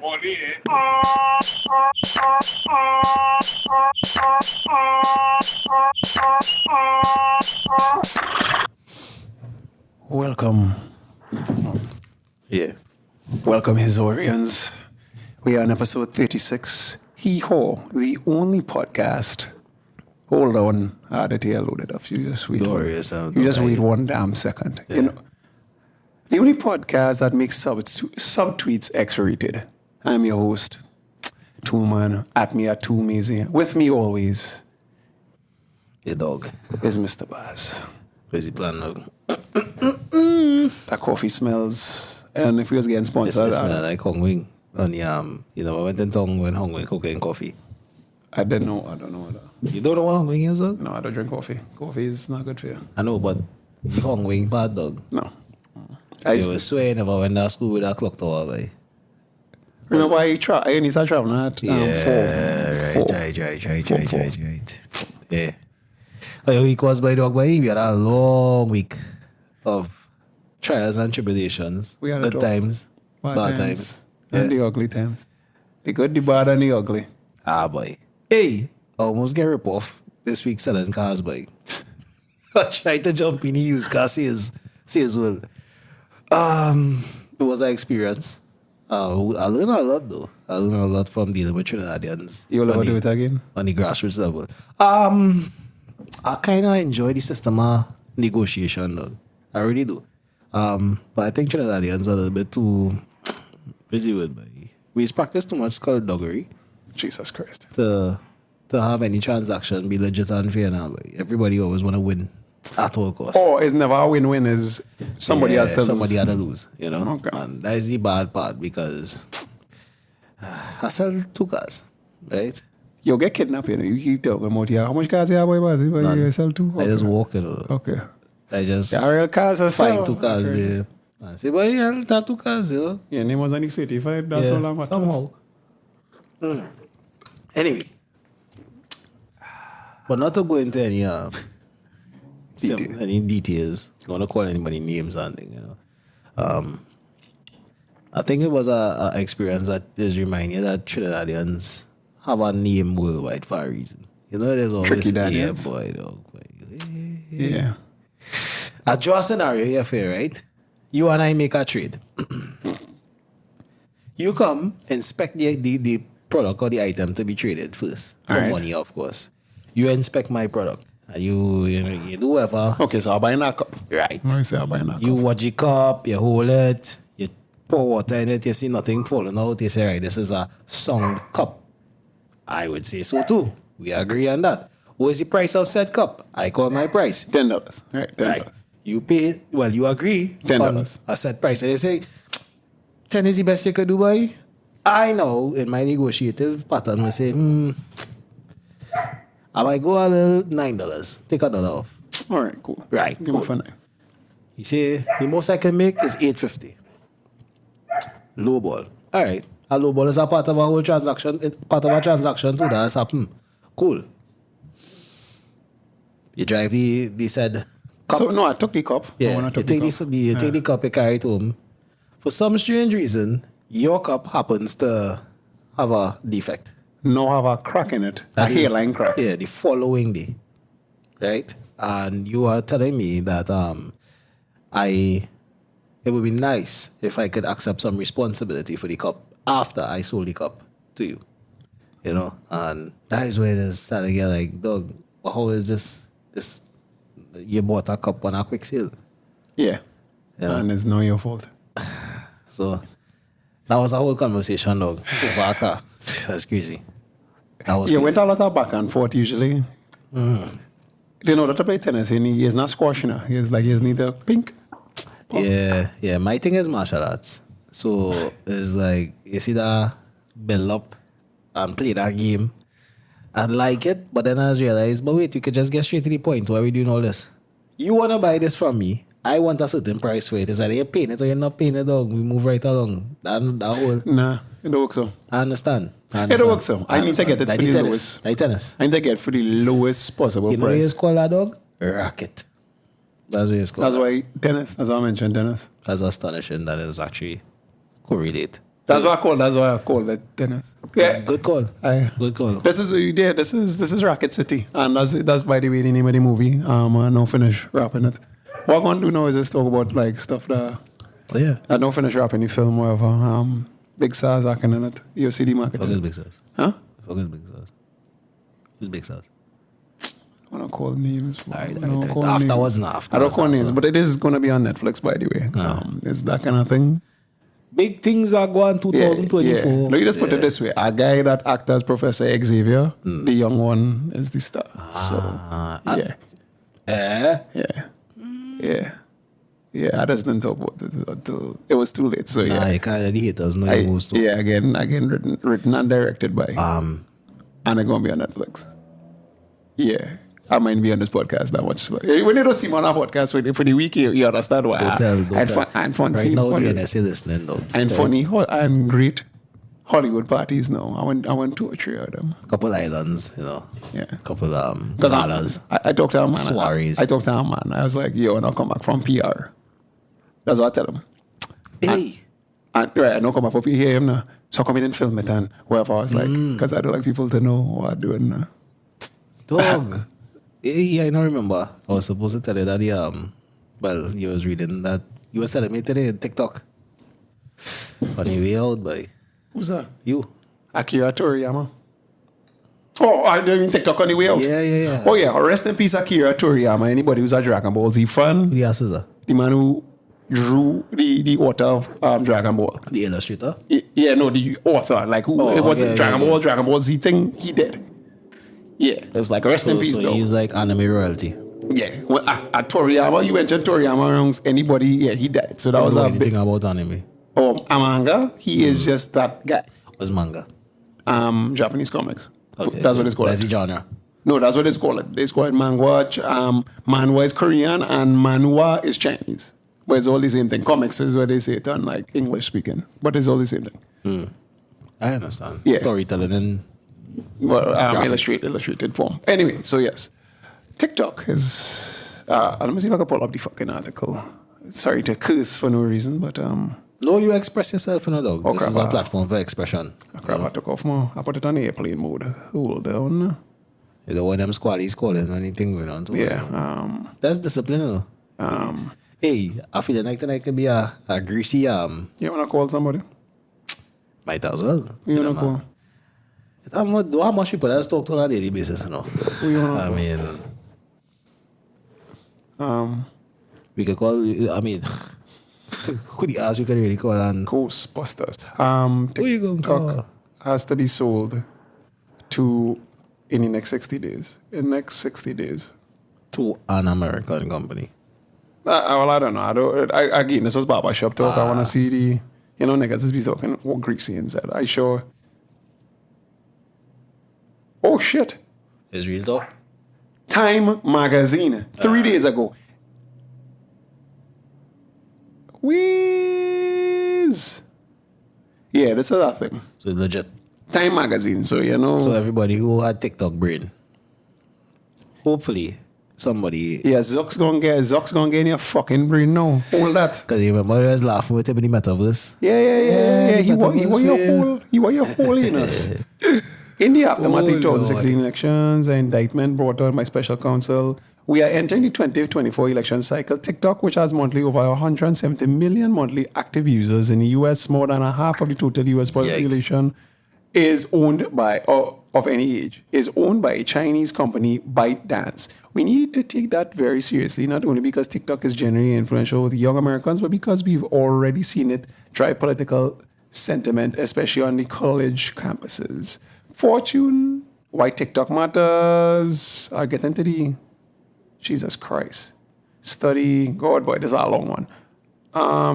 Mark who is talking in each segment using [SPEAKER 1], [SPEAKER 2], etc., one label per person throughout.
[SPEAKER 1] Welcome.
[SPEAKER 2] Yeah.
[SPEAKER 1] Welcome, Historians. We are on episode 36. Hee-haw, the only podcast. Hold on. I had the tail loaded up. You just wait. Wait one damn second.
[SPEAKER 2] Yeah.
[SPEAKER 1] You know, the only podcast that makes subtweets X-rated. I'm your host, Two-Man, at me at Two-Mazy. With me always
[SPEAKER 2] Your dog.
[SPEAKER 1] is Mr. Baz.
[SPEAKER 2] Busy plan dog.
[SPEAKER 1] That coffee smells. And if we was getting sponsored,
[SPEAKER 2] It smells like Hong Wing. On the, I went in town when Hong Wing cooking coffee.
[SPEAKER 1] I don't know that.
[SPEAKER 2] You don't know what Hong Wing is, dog?
[SPEAKER 1] No, I don't drink coffee. Coffee is not good for you.
[SPEAKER 2] I know, but the Hong Wing bad, dog.
[SPEAKER 1] No.
[SPEAKER 2] I was swear never went to school with a clock tower, boy.
[SPEAKER 1] Remember I used to travel at
[SPEAKER 2] Right. Yeah. Your week was by dog, boy. We had a long week of trials and tribulations.
[SPEAKER 1] We had
[SPEAKER 2] good times, bad times.
[SPEAKER 1] And the ugly times. The good, the bad, and the ugly.
[SPEAKER 2] Ah, boy. Hey, almost get rip off this week selling cars, boy. I tried to jump in the used car sales well. It was an experience. I learned a lot, though. I learned a lot from dealing with Trinidadians.
[SPEAKER 1] You'll ever do it again?
[SPEAKER 2] On the grassroots level. I kind of enjoy the system of negotiation, though. I really do. But I think Trinidadians are a little bit too busy with it. We practice too much skullduggery
[SPEAKER 1] Jesus Christ.
[SPEAKER 2] to have any transaction be legit and fair now. But everybody always want to win at all costs.
[SPEAKER 1] Or it's never a win-win, is somebody has to
[SPEAKER 2] somebody
[SPEAKER 1] lose.
[SPEAKER 2] had to lose, you know?
[SPEAKER 1] Okay.
[SPEAKER 2] And that is the bad part because I sell 2 cars, right?
[SPEAKER 1] You'll get kidnapped, you know. You keep telling them out here. How much cars you have, boy, Baz? You sell 2?
[SPEAKER 2] I just
[SPEAKER 1] Okay.
[SPEAKER 2] walk it.
[SPEAKER 1] Okay.
[SPEAKER 2] I just
[SPEAKER 1] Yeah, real cars are
[SPEAKER 2] find
[SPEAKER 1] sell.
[SPEAKER 2] 2 cars
[SPEAKER 1] Okay.
[SPEAKER 2] there. I say, well, yeah, I'll take 2 cars, you know?
[SPEAKER 1] Your name was only certified. That's all I'm at.
[SPEAKER 2] somehow. Anyway. But not to go into any any details. You want to call anybody names and thing, you know. I think it was a experience that is remind you that Trinidadians have a name worldwide for a reason. You know, there's always
[SPEAKER 1] Tricky Daniels.
[SPEAKER 2] boy, dog.
[SPEAKER 1] Yeah.
[SPEAKER 2] I draw a scenario here for you, right? You and I make a trade. You come, inspect the product or the item to be traded first. For
[SPEAKER 1] Alright.
[SPEAKER 2] money, of course. You inspect my product. And you do whatever.
[SPEAKER 1] Okay, so I'll buy a cup.
[SPEAKER 2] Right.
[SPEAKER 1] I say I'll buy a cup.
[SPEAKER 2] You watch the cup, you hold it, you pour water in it, you see nothing falling out. You say, right, this is a sound cup. I would say so too. We agree on that. What is the price of said cup? I call my price.
[SPEAKER 1] $10. Right, $10.
[SPEAKER 2] Right. You pay, well, you agree
[SPEAKER 1] $10.
[SPEAKER 2] on a set price. And they say, 10 is the best you could do, boy. I know in my negotiative pattern, I say, I might go a little $9. Take $1 off.
[SPEAKER 1] All right, cool.
[SPEAKER 2] Right,
[SPEAKER 1] Give me for $9.
[SPEAKER 2] He say, the most I can make is $8.50. Low ball. All right. A low ball is a part of a whole transaction, part of a transaction too. That's happen. Cool. You drive the said cup.
[SPEAKER 1] So, no, I took the cup.
[SPEAKER 2] Yeah,
[SPEAKER 1] When I
[SPEAKER 2] you
[SPEAKER 1] took
[SPEAKER 2] take,
[SPEAKER 1] the cup.
[SPEAKER 2] you take the cup, you carry it home. For some strange reason, your cup happens to have a defect.
[SPEAKER 1] No, have a crack in it.
[SPEAKER 2] That
[SPEAKER 1] a
[SPEAKER 2] is-
[SPEAKER 1] hairline crack.
[SPEAKER 2] Yeah, the following day. Right? And you are telling me that it would be nice if I could accept some responsibility for the cup after I sold the cup to you. You know? And that is where it is starting to get like, dog, how is this you bought a cup on a quick sale?
[SPEAKER 1] Yeah.
[SPEAKER 2] Yeah.
[SPEAKER 1] And it's not your fault.
[SPEAKER 2] So that was a whole conversation, dog. Over a car. That's crazy. That was
[SPEAKER 1] You
[SPEAKER 2] crazy.
[SPEAKER 1] went a lot of back and forth usually. You know that to play tennis, he's not squashing her. He's like, he need a pink.
[SPEAKER 2] Yeah. My thing is martial arts. So it's like, you see that build up and play that game and like it, but then I realized, but wait, you could just get straight to the point. Why are we doing all this? You want to buy this from me. I want a certain price for it. It's either you're paying it or you're not paying it, dog. We move right along. That whole...
[SPEAKER 1] Nah, it don't work so.
[SPEAKER 2] I understand.
[SPEAKER 1] It don't work so. I need to get it
[SPEAKER 2] like
[SPEAKER 1] for the
[SPEAKER 2] tennis.
[SPEAKER 1] lowest.
[SPEAKER 2] Like tennis.
[SPEAKER 1] I need to get for the lowest possible
[SPEAKER 2] You know what
[SPEAKER 1] price.
[SPEAKER 2] it's called, that dog? Racket. That's what it's called.
[SPEAKER 1] That's why tennis. That's why I mentioned tennis.
[SPEAKER 2] That's astonishing that it's actually correlate.
[SPEAKER 1] That's what I call it, Dennis. Yeah.
[SPEAKER 2] Good call. Good call.
[SPEAKER 1] This is Rocket City, and that's by the way the name of the movie. I don't finish rapping it. What I'm gonna do now is just talk about like stuff that I don't finish rapping the film, whatever. Big Stars acting in it. You see the marketing.
[SPEAKER 2] Fuck is Big Stars?
[SPEAKER 1] Huh?
[SPEAKER 2] Fuck is Big Stars? Who's Big Stars?
[SPEAKER 1] I don't call names.
[SPEAKER 2] Afterwards, not after.
[SPEAKER 1] I don't call names, but it is gonna be on Netflix, by the way. It's that kind of thing.
[SPEAKER 2] Big things are going 2024.
[SPEAKER 1] Yeah. Let me just put it this way. A guy that acts as Professor Xavier, the young one, is the star. Yeah, I just didn't talk about it until it was too late. So yeah.
[SPEAKER 2] You can't really hate us, no most.
[SPEAKER 1] Yeah, again written and directed by. And it's gonna be on Netflix. Yeah. I might be on this podcast that much. Like, when you don't see me on a podcast for the week, you understand why. I'm fun.
[SPEAKER 2] Right now, the NSA listening though.
[SPEAKER 1] And funny and great Hollywood parties now. I went 2 or 3 of them.
[SPEAKER 2] Couple islands, you know.
[SPEAKER 1] Yeah.
[SPEAKER 2] Couple dollars.
[SPEAKER 1] I talked to a man.
[SPEAKER 2] Soirees.
[SPEAKER 1] I talked to a man. I was like, yo, when I come back from PR. That's what I tell him.
[SPEAKER 2] Hey.
[SPEAKER 1] And I don't come back for PR him now. So come in and film it and whatever. I was like, because I don't like people to know what I'm doing now.
[SPEAKER 2] Dog. Yeah, I don't remember. I was supposed to tell you that you was reading that. You was telling me today TikTok. On your way out, boy.
[SPEAKER 1] Who's that?
[SPEAKER 2] You.
[SPEAKER 1] Akira Toriyama. Oh, I didn't even TikTok on the way out.
[SPEAKER 2] Yeah.
[SPEAKER 1] Oh yeah, rest in peace Akira Toriyama. Anybody who's a Dragon Ball Z fan?
[SPEAKER 2] Yes, is that?
[SPEAKER 1] The man who drew the author of Dragon Ball.
[SPEAKER 2] The illustrator?
[SPEAKER 1] Yeah, no, the author. Like who Dragon Ball Z thing, he did. Yeah, it's like rest in peace though.
[SPEAKER 2] He's like anime royalty.
[SPEAKER 1] Yeah, well, at Toriyama, you mentioned Toriyama amongst anybody. Yeah, he died. So that was a
[SPEAKER 2] big thing about anime.
[SPEAKER 1] Oh, a manga. He is just that guy.
[SPEAKER 2] What's manga?
[SPEAKER 1] Japanese comics.
[SPEAKER 2] Okay,
[SPEAKER 1] that's what it's called.
[SPEAKER 2] That's the genre.
[SPEAKER 1] No, that's what it's called. They call it manhwa. Manhwa is Korean and manhwa is Chinese. But it's all the same thing. Comics is what they say it on like English speaking, but it's all the same thing.
[SPEAKER 2] I understand.
[SPEAKER 1] Yeah.
[SPEAKER 2] Storytelling and
[SPEAKER 1] illustrated form. Anyway, so yes. TikTok is... let me see if I can pull up the fucking article. Sorry to curse for no reason, but...
[SPEAKER 2] No, you express yourself, you know, dog. This is a platform for expression.
[SPEAKER 1] I took off more. I put it on airplane mode. Hold on.
[SPEAKER 2] You know, when them squaddies calling anything going on.
[SPEAKER 1] Yeah.
[SPEAKER 2] That's discipline, though. Hey, I feel like tonight could be a greasy... You
[SPEAKER 1] want to call somebody?
[SPEAKER 2] Might as well.
[SPEAKER 1] You want to call?
[SPEAKER 2] How much people that talk to on a daily basis, you know? I mean... we could call... I mean... Who the ass we could really call on?
[SPEAKER 1] Ghostbusters.
[SPEAKER 2] Who you going to call?
[SPEAKER 1] Has to be sold in the next 60 days. In the next 60 days.
[SPEAKER 2] To an American company.
[SPEAKER 1] Well, I don't know. Again, this was barbershop talk. I want to see the... You know, niggas just be talking what greasy inside. I sure... Oh, shit.
[SPEAKER 2] It's real talk?
[SPEAKER 1] Time magazine. 3 days ago. Whiz. Yeah, that's a thing.
[SPEAKER 2] So it's legit.
[SPEAKER 1] Time magazine, so you know.
[SPEAKER 2] So everybody who had TikTok brain, hopefully somebody.
[SPEAKER 1] Yeah, Zuck's gonna get in your fucking brain now. Hold that.
[SPEAKER 2] Because you remember I was laughing with him in the metaverse.
[SPEAKER 1] Yeah. He want your holiness. In the aftermath of 2016 elections, an indictment brought on by special counsel. We are entering the 2024 election cycle. TikTok, which has monthly over 170 million monthly active users in the US, more than a half of the total US population, is owned by, of any age, is owned by a Chinese company, ByteDance. We need to take that very seriously, not only because TikTok is generally influential with young Americans, but because we've already seen it drive political sentiment, especially on the college campuses. Fortune, why TikTok matters. I'll get into the... Jesus Christ. Study. God, boy, this is a long one.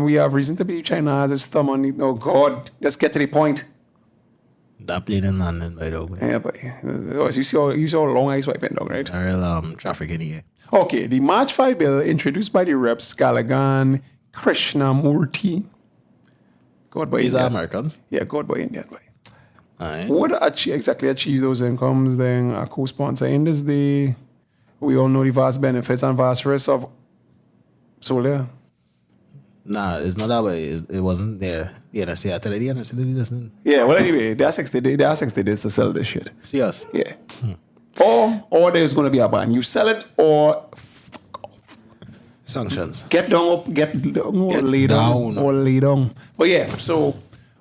[SPEAKER 1] We have reason to believe China has its thumb on the... Oh, God. Let's get to the point.
[SPEAKER 2] That plane in London, by the way.
[SPEAKER 1] Yeah, boy. You see how long I swipe in, dog, right?
[SPEAKER 2] Real traffic in here.
[SPEAKER 1] Okay. The March 5 bill introduced by the reps Gallagher, Krishnamurti. God, boy,
[SPEAKER 2] These are Americans?
[SPEAKER 1] Yeah, God, boy, Indian, boy.
[SPEAKER 2] Right.
[SPEAKER 1] Would exactly achieve those incomes, then a co-sponsor in this day... We all know the vast benefits and vast risks of solar.
[SPEAKER 2] Nah, it's not that way. It wasn't there. The NSA, I tell you, the NSA didn't listen.
[SPEAKER 1] Yeah, well, anyway, there are 60 days to sell this shit.
[SPEAKER 2] Serious?
[SPEAKER 1] Yeah. Or there's going to be a ban. You sell it or
[SPEAKER 2] Sanctions.
[SPEAKER 1] get down, or lay down. Or lay down. But yeah, so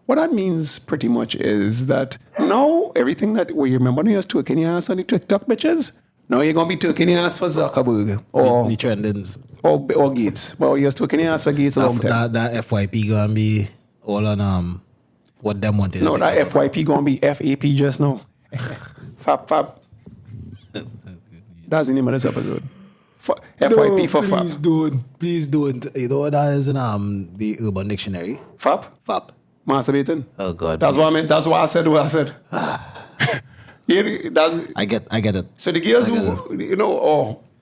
[SPEAKER 1] what that means pretty much is that now everything that we remember when you was twerking your ass on the TikTok bitches, now you're going to be twerking your ass for Zuckerberg or
[SPEAKER 2] the trendings.
[SPEAKER 1] Or Gates. Well, you was twerking your ass for Gates a long time.
[SPEAKER 2] That FYP going to be all on what them wanted.
[SPEAKER 1] No, that FYP going to be FAP just now. Fap. That's the name of this episode. FYP for Fap.
[SPEAKER 2] Please don't. You know what that is in the Urban Dictionary?
[SPEAKER 1] Fap? Masturbating.
[SPEAKER 2] Oh God.
[SPEAKER 1] That's what I meant. That's why I said what I said.
[SPEAKER 2] I get it.
[SPEAKER 1] So the girls who,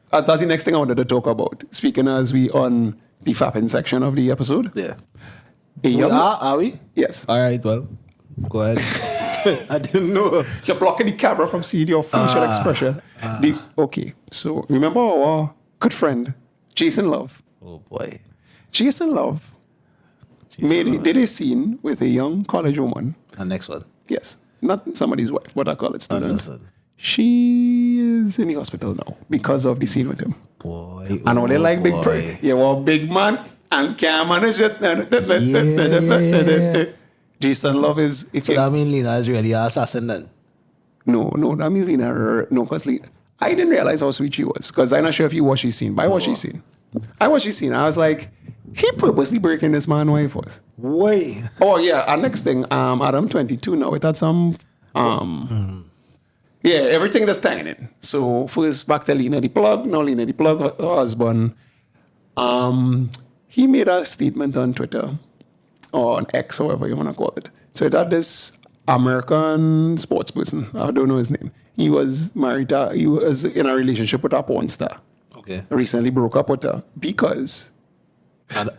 [SPEAKER 1] that's the next thing I wanted to talk about. Speaking as we on the fapping section of the episode.
[SPEAKER 2] Yeah.
[SPEAKER 1] Are
[SPEAKER 2] we?
[SPEAKER 1] Yes.
[SPEAKER 2] All right, well, go ahead. I didn't know.
[SPEAKER 1] You're blocking the camera from seeing your facial expression. Okay, so remember our good friend, Jason Love.
[SPEAKER 2] Oh boy.
[SPEAKER 1] Jason Love did a scene with a young college woman.
[SPEAKER 2] And next one.
[SPEAKER 1] Yes. Not somebody's wife, but I call it student. She is in the hospital now because of the scene with him.
[SPEAKER 2] Boy.
[SPEAKER 1] I know they like big prick. You are a big man and can't manage it. Yeah. Jason Love is...
[SPEAKER 2] So that means Lena is really an assassin then?
[SPEAKER 1] No, that means Lena... No, because I didn't realize how sweet she was. Because I'm not sure if you watched the scene, but I watched the scene. I was like, he purposely breaking this man's wife was.
[SPEAKER 2] Wait.
[SPEAKER 1] Oh, yeah. Our next thing, Adam 22 now. It had some... Yeah, everything that's tying in. So first back to Lena the Plug. Now Lena the Plug, her husband. He made a statement on Twitter, or on X, however you want to call it. So that this American sports person, I don't know his name. He was he was in a relationship with a porn star.
[SPEAKER 2] Okay.
[SPEAKER 1] Recently broke up with her because...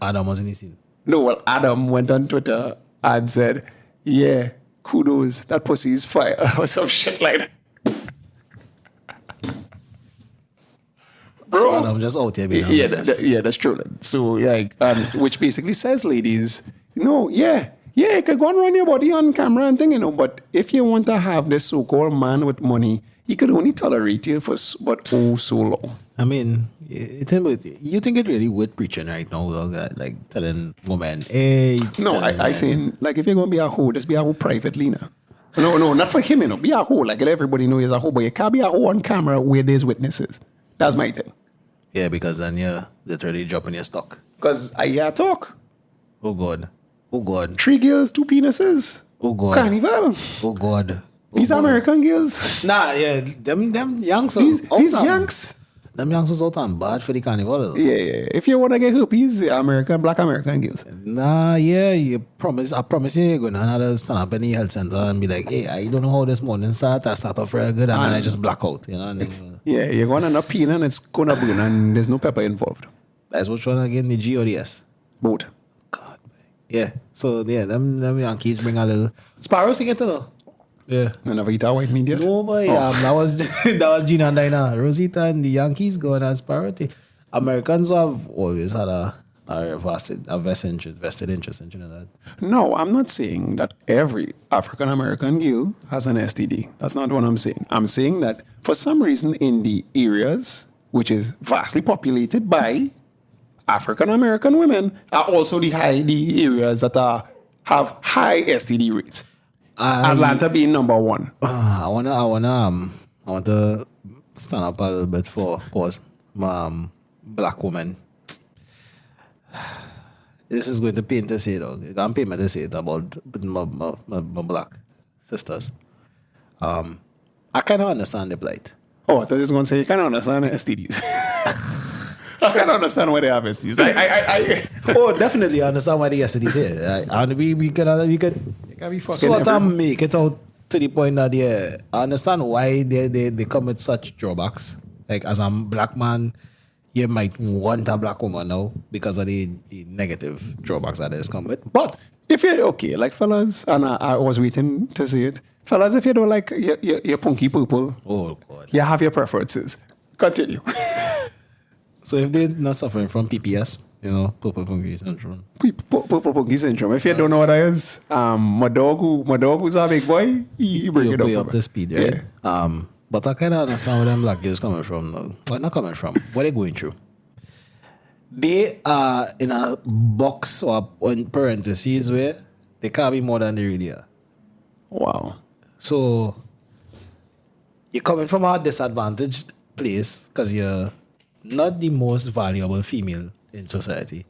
[SPEAKER 2] Adam was in the scene.
[SPEAKER 1] No, well, Adam went on Twitter and said, yeah, kudos, that pussy is fire, or some shit like that. Bro.
[SPEAKER 2] So Adam just out here being
[SPEAKER 1] that's true. So, which basically says, ladies, you could go and run your body on camera and thing, but if you want to have this so-called man with money, he could only tolerate you for so long.
[SPEAKER 2] I mean, you think it really worth preaching right now, like telling women, hey.
[SPEAKER 1] No, I saying, like, if you're going to be a hoe, just be a hoe privately now. No, not for him, be a hoe. Like, let everybody know he's a hoe, but you can't be a hoe on camera where there's witnesses. That's my thing.
[SPEAKER 2] Yeah, because then you're literally dropping your stock.
[SPEAKER 1] Because I hear talk.
[SPEAKER 2] Oh, God.
[SPEAKER 1] 3 girls, 2 penises.
[SPEAKER 2] Oh, God.
[SPEAKER 1] Carnival.
[SPEAKER 2] Oh, God.
[SPEAKER 1] These American girls.
[SPEAKER 2] Nah, yeah, them youngsters.
[SPEAKER 1] These Yanks.
[SPEAKER 2] Them youngsters out and bad for the carnival.
[SPEAKER 1] Yeah. If you want to get herpes, black American girls.
[SPEAKER 2] Nah, yeah, I promise you're going to stand up in the health center and be like, hey, I don't know how this morning start. I start off very good and then I just black out,
[SPEAKER 1] Yeah, you're going to end up peeing and it's going to burn and there's no pepper involved.
[SPEAKER 2] That's which one again, the G or the S?
[SPEAKER 1] Both.
[SPEAKER 2] God, yeah. So, yeah, them Yankees bring a little... Sparrows you get to know. Yeah.
[SPEAKER 1] You never eat a white meat yet?
[SPEAKER 2] No, boy. That was Gina and Dinah. Rosita and the Yankees going as priority. Americans have always had a vested interest in Trinidad.
[SPEAKER 1] No, I'm not saying that every African American girl has an STD. That's not what I'm saying. I'm saying that for some reason in the areas which is vastly populated by African American women are also the areas that have high STD rates. Atlanta being number 1.
[SPEAKER 2] I want to stand up a little bit for black woman. This is going to pain to say, though. It can't pay me to say it about my black sisters. I kind of understand the plight.
[SPEAKER 1] Oh, I thought you were going to say you kind of understand STDs. I can't understand why they have STDs.
[SPEAKER 2] Oh, definitely understand why they have STDs here. And we could sort of make it out to the point that I understand why they come with such drawbacks. Like as a black man, you might want a black woman now because of the negative drawbacks that is come with. But
[SPEAKER 1] if you're okay, like fellas, and I was waiting to see it. Fellas, if you don't like your punky purple,
[SPEAKER 2] oh God,
[SPEAKER 1] you have your preferences. Continue.
[SPEAKER 2] So if they're not suffering from PPS, Purple Punkie syndrome.
[SPEAKER 1] Purple Punkie syndrome. If you don't know what that is, my dog who's a big boy, he bring it up.
[SPEAKER 2] Up the speed, right? Yeah. But I kind of understand where them black girls coming from now. Well, not coming from. What they going through? They are in a box or in parentheses where they can't be more than they really are.
[SPEAKER 1] Wow.
[SPEAKER 2] So you're coming from a disadvantaged place because you're not the most valuable female in society,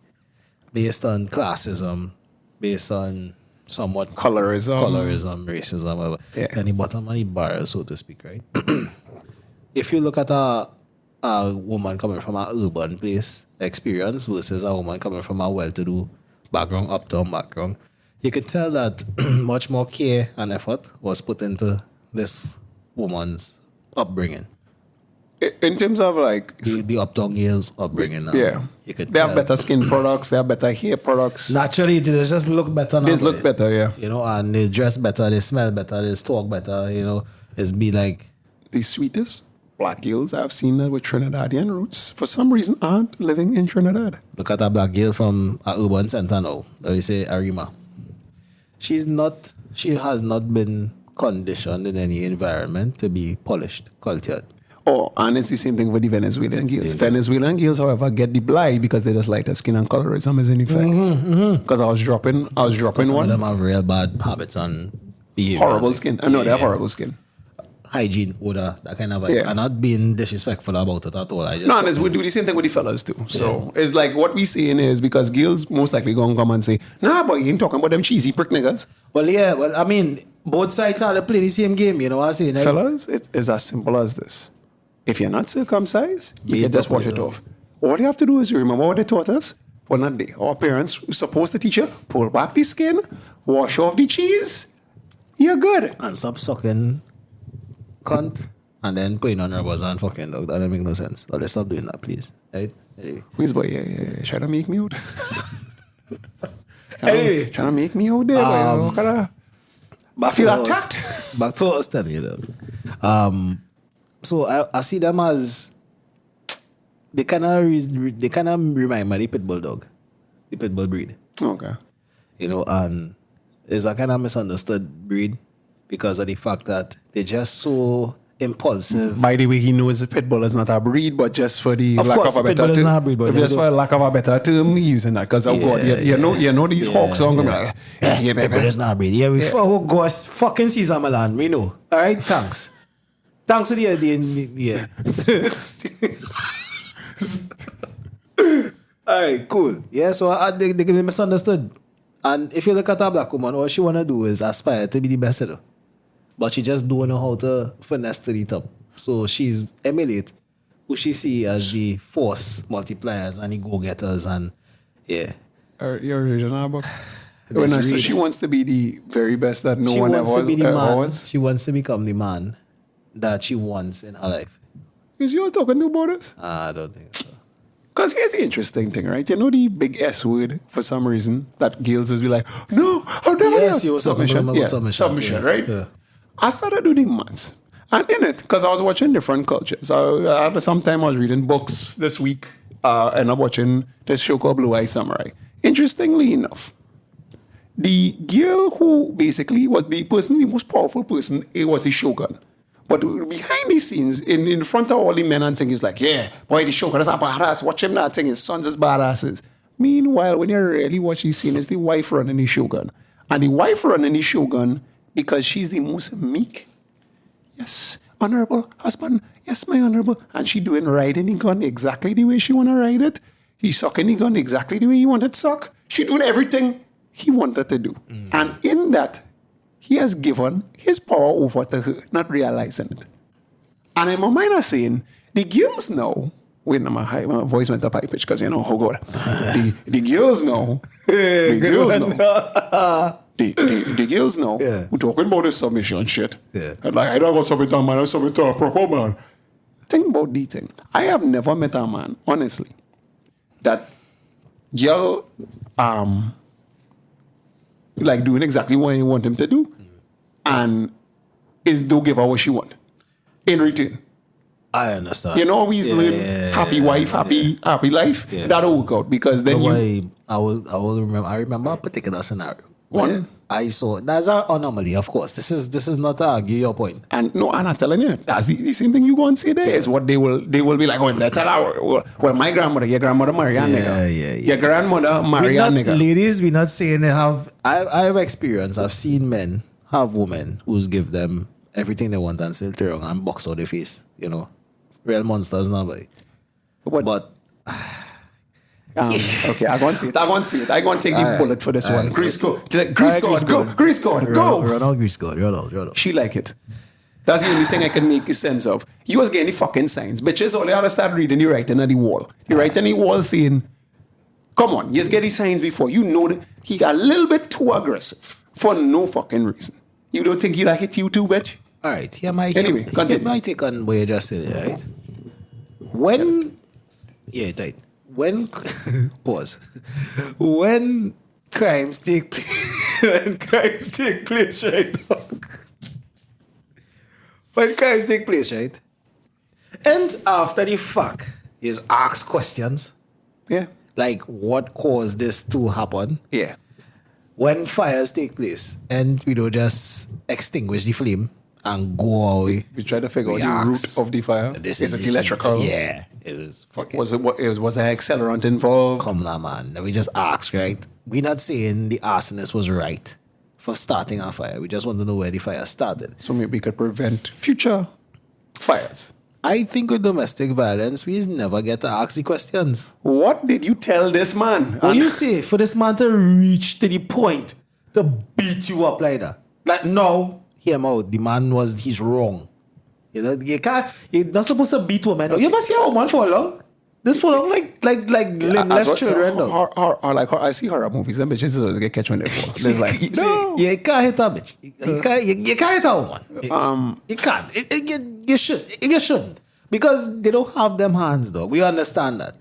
[SPEAKER 2] based on classism, based on somewhat
[SPEAKER 1] colorism,
[SPEAKER 2] racism, whatever. Yeah. And the bottom of the bar, so to speak, right? If you look at a woman coming from an urban place experience versus a woman coming from a well-to-do background, uptown background, you could tell that much more care and effort was put into this woman's upbringing.
[SPEAKER 1] In terms of like
[SPEAKER 2] the uptown girls upbringing, you could
[SPEAKER 1] they have better skin products, they have better hair products.
[SPEAKER 2] Naturally, they just look better now.
[SPEAKER 1] They look better, yeah.
[SPEAKER 2] And they dress better, they smell better, they talk better. It's be like
[SPEAKER 1] the sweetest black girls I've seen with Trinidadian roots for some reason aren't living in Trinidad.
[SPEAKER 2] Look at a black girl from a urban center now. We say Arima. She has not been conditioned in any environment to be polished, cultured.
[SPEAKER 1] Oh, and it's the same thing with the Venezuelan girls. Venezuelan girls, however, get the blind because they just lighter skin and colorism is in effect. Because I was dropping one.
[SPEAKER 2] Some of them have real bad habits and behavior.
[SPEAKER 1] Horrible skin. I know they have horrible skin.
[SPEAKER 2] Hygiene, odor, that kind of.
[SPEAKER 1] Yeah.
[SPEAKER 2] I'm not being disrespectful about it at all.
[SPEAKER 1] We do the same thing with the fellas too. So it's like what we saying is because girls most likely gonna come and say, nah, but you ain't talking about them cheesy prick niggas.
[SPEAKER 2] Well, I mean, both sides are to play the same game. You know what I'm saying?
[SPEAKER 1] Fellas, it is as simple as this. If you're not circumcised, you can just wash it off. All you have to do is you remember what they taught us. Well, not they. Our parents were supposed to teach you, pull back the skin, wash off the cheese. You're good.
[SPEAKER 2] And stop sucking cunt and then putting on rubbers and fucking dog. That doesn't make no sense. So let's stop doing that, please. Right? Anyway.
[SPEAKER 1] Please, boy, yeah. Trying to make me out. Trying to make me out there, boy. I feel attacked.
[SPEAKER 2] Back to what I was telling you, though. So I see them as they kind of remind me of the pit bull dog, the pit bull breed.
[SPEAKER 1] Okay.
[SPEAKER 2] And it's a kind of misunderstood breed because of the fact that they're just so impulsive.
[SPEAKER 1] By the way, he knows the pit bull is not a breed, but just for the lack of a better term. Just for lack of a better term, using that because you know these hawks are gonna be like,
[SPEAKER 2] yeah, pit bull is not a breed. Yeah, we ghost fucking Caesar Milan. We know. All right, thanks. Thanks for the idea. All right, cool. Yeah, so they can be misunderstood. And if you look at a black woman, all she want to do is aspire to be the best, but she just don't know how to finesse to the top. So she's emulate who she see as the force multipliers and the go-getters and yeah.
[SPEAKER 1] Your original book. So she wants to be the very best that no one ever was.
[SPEAKER 2] She wants to become the man that she wants in her life.
[SPEAKER 1] Is you talking to about this?
[SPEAKER 2] I don't think so.
[SPEAKER 1] Because here's the interesting thing, right? You know the big S word for some reason that girls is be like, no, how dare you?
[SPEAKER 2] Yes, you were submission.
[SPEAKER 1] Submission, right? Yeah. I started doing maths. And in it, because I was watching different cultures. At some time I was reading books this week and I'm watching this show called Blue Eye Samurai. Interestingly enough, the girl who basically was the most powerful person, it was the shogun. But behind the scenes, in front of all the men and things, he's like, yeah, boy, the shogun is a badass. Watch him that thing. His sons is badasses. Meanwhile, when you really watch the scene, it's the wife running the shogun. And the wife running the shogun, because she's the most meek. Yes, honorable husband. Yes, my honorable. And she riding the gun exactly the way she want to ride it. He sucking the gun exactly the way he wanted to suck. She doing everything he wanted to do. And in that, he has given his power over to her, not realizing it. And in my mind, I'm saying, the girls know, my voice went up high pitch because how good. The girls know, the girls know, we're talking about this submission shit.
[SPEAKER 2] Yeah.
[SPEAKER 1] And I don't go submit to man, I submit to a proper man. Think about the thing. I have never met a man, honestly, that girl, doing exactly what you want him to do and don't give her what she want in return.
[SPEAKER 2] I understand.
[SPEAKER 1] You know, always learn happy wife, happy life.
[SPEAKER 2] Yeah.
[SPEAKER 1] That'll work out because then
[SPEAKER 2] I will remember. I remember a particular scenario.
[SPEAKER 1] One.
[SPEAKER 2] I saw that's an anomaly, of course. This is not to argue your point.
[SPEAKER 1] And no, I'm not telling you. That's the same thing you go and say there is what they will be like, oh, let's tell our well, my grandmother, your grandmother marry a nigga. Your grandmother marry a nigga.
[SPEAKER 2] Ladies, we're not saying they have I have experience. I've seen men have women who's give them everything they want and still turn around and box out their face. You know. Real monsters now, but
[SPEAKER 1] okay, I'm going to see it. I'm going to take the bullet for this one. Grease God, go.
[SPEAKER 2] Ronald Grease God.
[SPEAKER 1] She like it. That's the only thing I can make a sense of. You was getting the fucking signs. Bitches, all you have to start reading the writing on the wall. You write on the wall saying, come on, you just get the signs before. You know that he got a little bit too aggressive for no fucking reason. You don't think he like hit you too, bitch?
[SPEAKER 2] All right, here
[SPEAKER 1] my
[SPEAKER 2] take on what you just said, right? When pause. When crimes take place, right? When crimes take place, right? And after the fact, is ask questions.
[SPEAKER 1] Yeah.
[SPEAKER 2] Like what caused this to happen?
[SPEAKER 1] Yeah.
[SPEAKER 2] When fires take place and we don't just extinguish the flame and go away.
[SPEAKER 1] We try to figure out the root of the fire. Is it electrical?
[SPEAKER 2] Yeah. It was fucking.
[SPEAKER 1] Was there accelerant involved?
[SPEAKER 2] Come on, man. We just ask, right? We're not saying the arsonist was right for starting a fire. We just want to know where the fire started.
[SPEAKER 1] So maybe we could prevent future fires.
[SPEAKER 2] I think with domestic violence, we never get to ask the questions.
[SPEAKER 1] What did you tell this man?
[SPEAKER 2] What you say for this man to reach to the point to beat you up like that? Like, no. Hear him out. The man he's wrong. You know, you're not supposed to beat women. Okay. You ever see a woman for long? This for long, like less children.
[SPEAKER 1] Or I see horror movies. Them bitches always get catch when they fall. There's like, no.
[SPEAKER 2] You can't hit a bitch. You can't hit a woman. You can't. You shouldn't. Because they don't have them hands, dog. We understand that.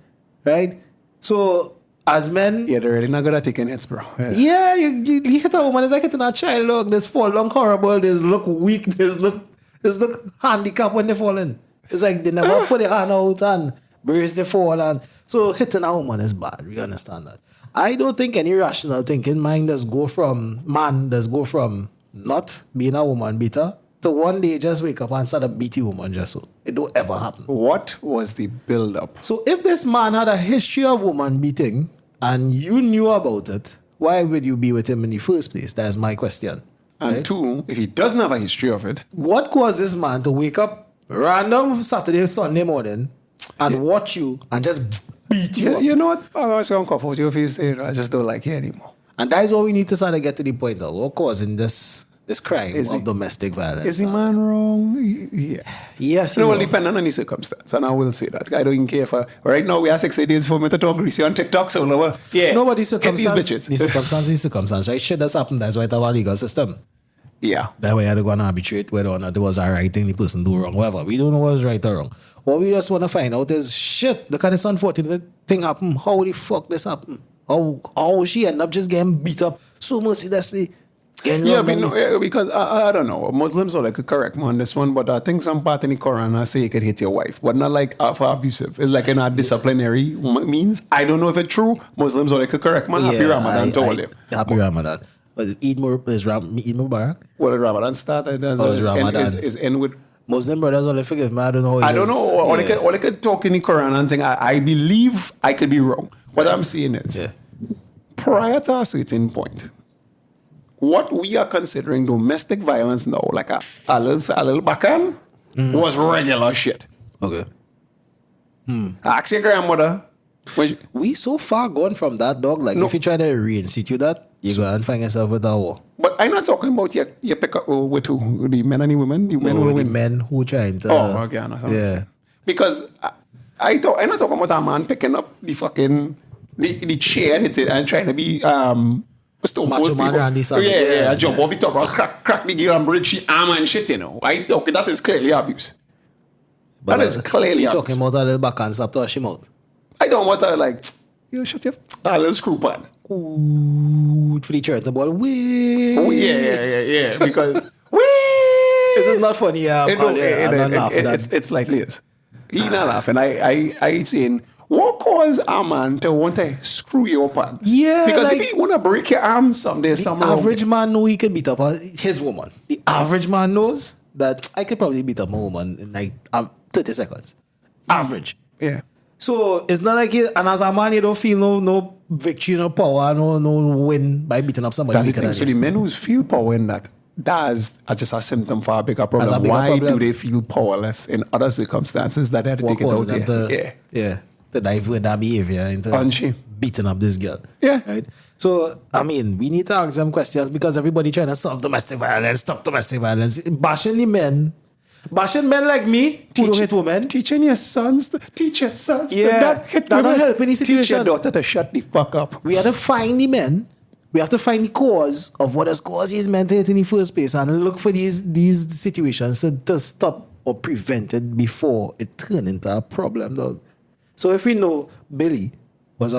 [SPEAKER 2] Right? So, as men...
[SPEAKER 1] Yeah, they're really not good at taking hits, bro.
[SPEAKER 2] Yeah, you hit a woman, it's like hitting a child, look. There's fall long horrible, there's look weak, there's look handicapped when they fall in. It's like they never put their hand out and brace the fall. And so hitting a woman is bad. We understand that. I don't think any rational thinking mind does go from not being a woman beater to one day just wake up and start a beating woman just so. It don't ever happen.
[SPEAKER 1] What was the build-up?
[SPEAKER 2] So if this man had a history of woman beating and you knew about it, why would you be with him in the first place? That's my question.
[SPEAKER 1] And
[SPEAKER 2] right?
[SPEAKER 1] Two, if he doesn't have a history of it...
[SPEAKER 2] What caused this man to wake up random Saturday, Sunday morning and watch you and just beat you up?
[SPEAKER 1] You know what? I was going to cough out your face there. I just don't like it anymore.
[SPEAKER 2] And that is what we need to start to get to the point of. What causing this crime of domestic violence?
[SPEAKER 1] Is the man wrong? Yeah.
[SPEAKER 2] Yes.
[SPEAKER 1] No, well, depending on the circumstance. And I will say that. I don't even care if right now we are 60 days for me to talk greasy on TikTok. So, yeah.
[SPEAKER 2] Nobody's circumstance.
[SPEAKER 1] These
[SPEAKER 2] bitches. Circumstance, right? Shit that's happened. That's why it's our legal system.
[SPEAKER 1] Yeah.
[SPEAKER 2] That way I had to go and arbitrate whether or not there was a right thing the person do wrong. Whatever. We don't know what was right or wrong. What we just want to find out is shit. Look at this unfortunate thing happen. How the fuck this happen? How she end up just getting beat up so mercilessly?
[SPEAKER 1] Yeah, because I don't know. Muslims are like a correct man on this one, but I think some part in the Quran say you could hit your wife, but not like for abusive. It's like in a disciplinary means. I don't know if it's true. Muslims are like a correct man. Happy Ramadan to all you.
[SPEAKER 2] Happy Ramadan. But Eid Mubarak?
[SPEAKER 1] Well, Ramadan started is end with
[SPEAKER 2] Muslim brothers only forgive me. I don't know.
[SPEAKER 1] I don't know. All I could talk in the Quran and thing. I believe I could be wrong. What I'm saying is, prior to a certain point, what we are considering domestic violence now, like a little backhand, was regular shit.
[SPEAKER 2] Okay.
[SPEAKER 1] Ask your grandmother.
[SPEAKER 2] We so far gone from that, dog. Like, if you try to reinstitute that, you go and find yourself with a war.
[SPEAKER 1] But I'm not talking about you pick up with who? The men and the women? The
[SPEAKER 2] men who trying to...
[SPEAKER 1] Oh, okay. I know.
[SPEAKER 2] Yeah.
[SPEAKER 1] Because I'm not talking about a man picking up the fucking... The chair and hit it and trying to be...
[SPEAKER 2] Macho man Randy Savage.
[SPEAKER 1] Yeah, jump off the top, crack the gear and break she arm and shit, you know. That is clearly abuse.
[SPEAKER 2] But
[SPEAKER 1] that is clearly abuse.
[SPEAKER 2] Talking about a little backhand slap to her mouth.
[SPEAKER 1] I don't want to shut your a little screw pan.
[SPEAKER 2] Ooh, for the charitable. Wee.
[SPEAKER 1] Oh, yeah. Because
[SPEAKER 2] this is not funny. I'm not laughing.
[SPEAKER 1] It's like this. He not laughing. I saying, what caused a man to want to screw you up on?
[SPEAKER 2] Yeah,
[SPEAKER 1] because
[SPEAKER 2] like,
[SPEAKER 1] if he want to break your arm someday,
[SPEAKER 2] the average man know he can beat up his woman. The average man knows that I could probably beat up my woman in like 30 seconds. Average.
[SPEAKER 1] Yeah.
[SPEAKER 2] So it's not like and as a man you don't feel no victory, no power, no win by beating up somebody.
[SPEAKER 1] That's the thing. So the men who feel power in that's just a symptom for a bigger problem. Why do they feel powerless in other circumstances that they had to take it out there?
[SPEAKER 2] Yeah. To divert that behavior into beating up this girl.
[SPEAKER 1] Yeah.
[SPEAKER 2] Right? So, I mean, we need to ask them questions because everybody trying to solve domestic violence, stop domestic violence, bashing men like me who don't hit women.
[SPEAKER 1] Teaching your sons to
[SPEAKER 2] not
[SPEAKER 1] hit
[SPEAKER 2] women.
[SPEAKER 1] Not
[SPEAKER 2] help any situation.
[SPEAKER 1] Teach your daughter to shut the fuck up.
[SPEAKER 2] We have to find the men. We have to find the cause of what has caused these men to hit in the first place and look for these situations to stop or prevent it before it turn into a problem, dog. So if we know Billy was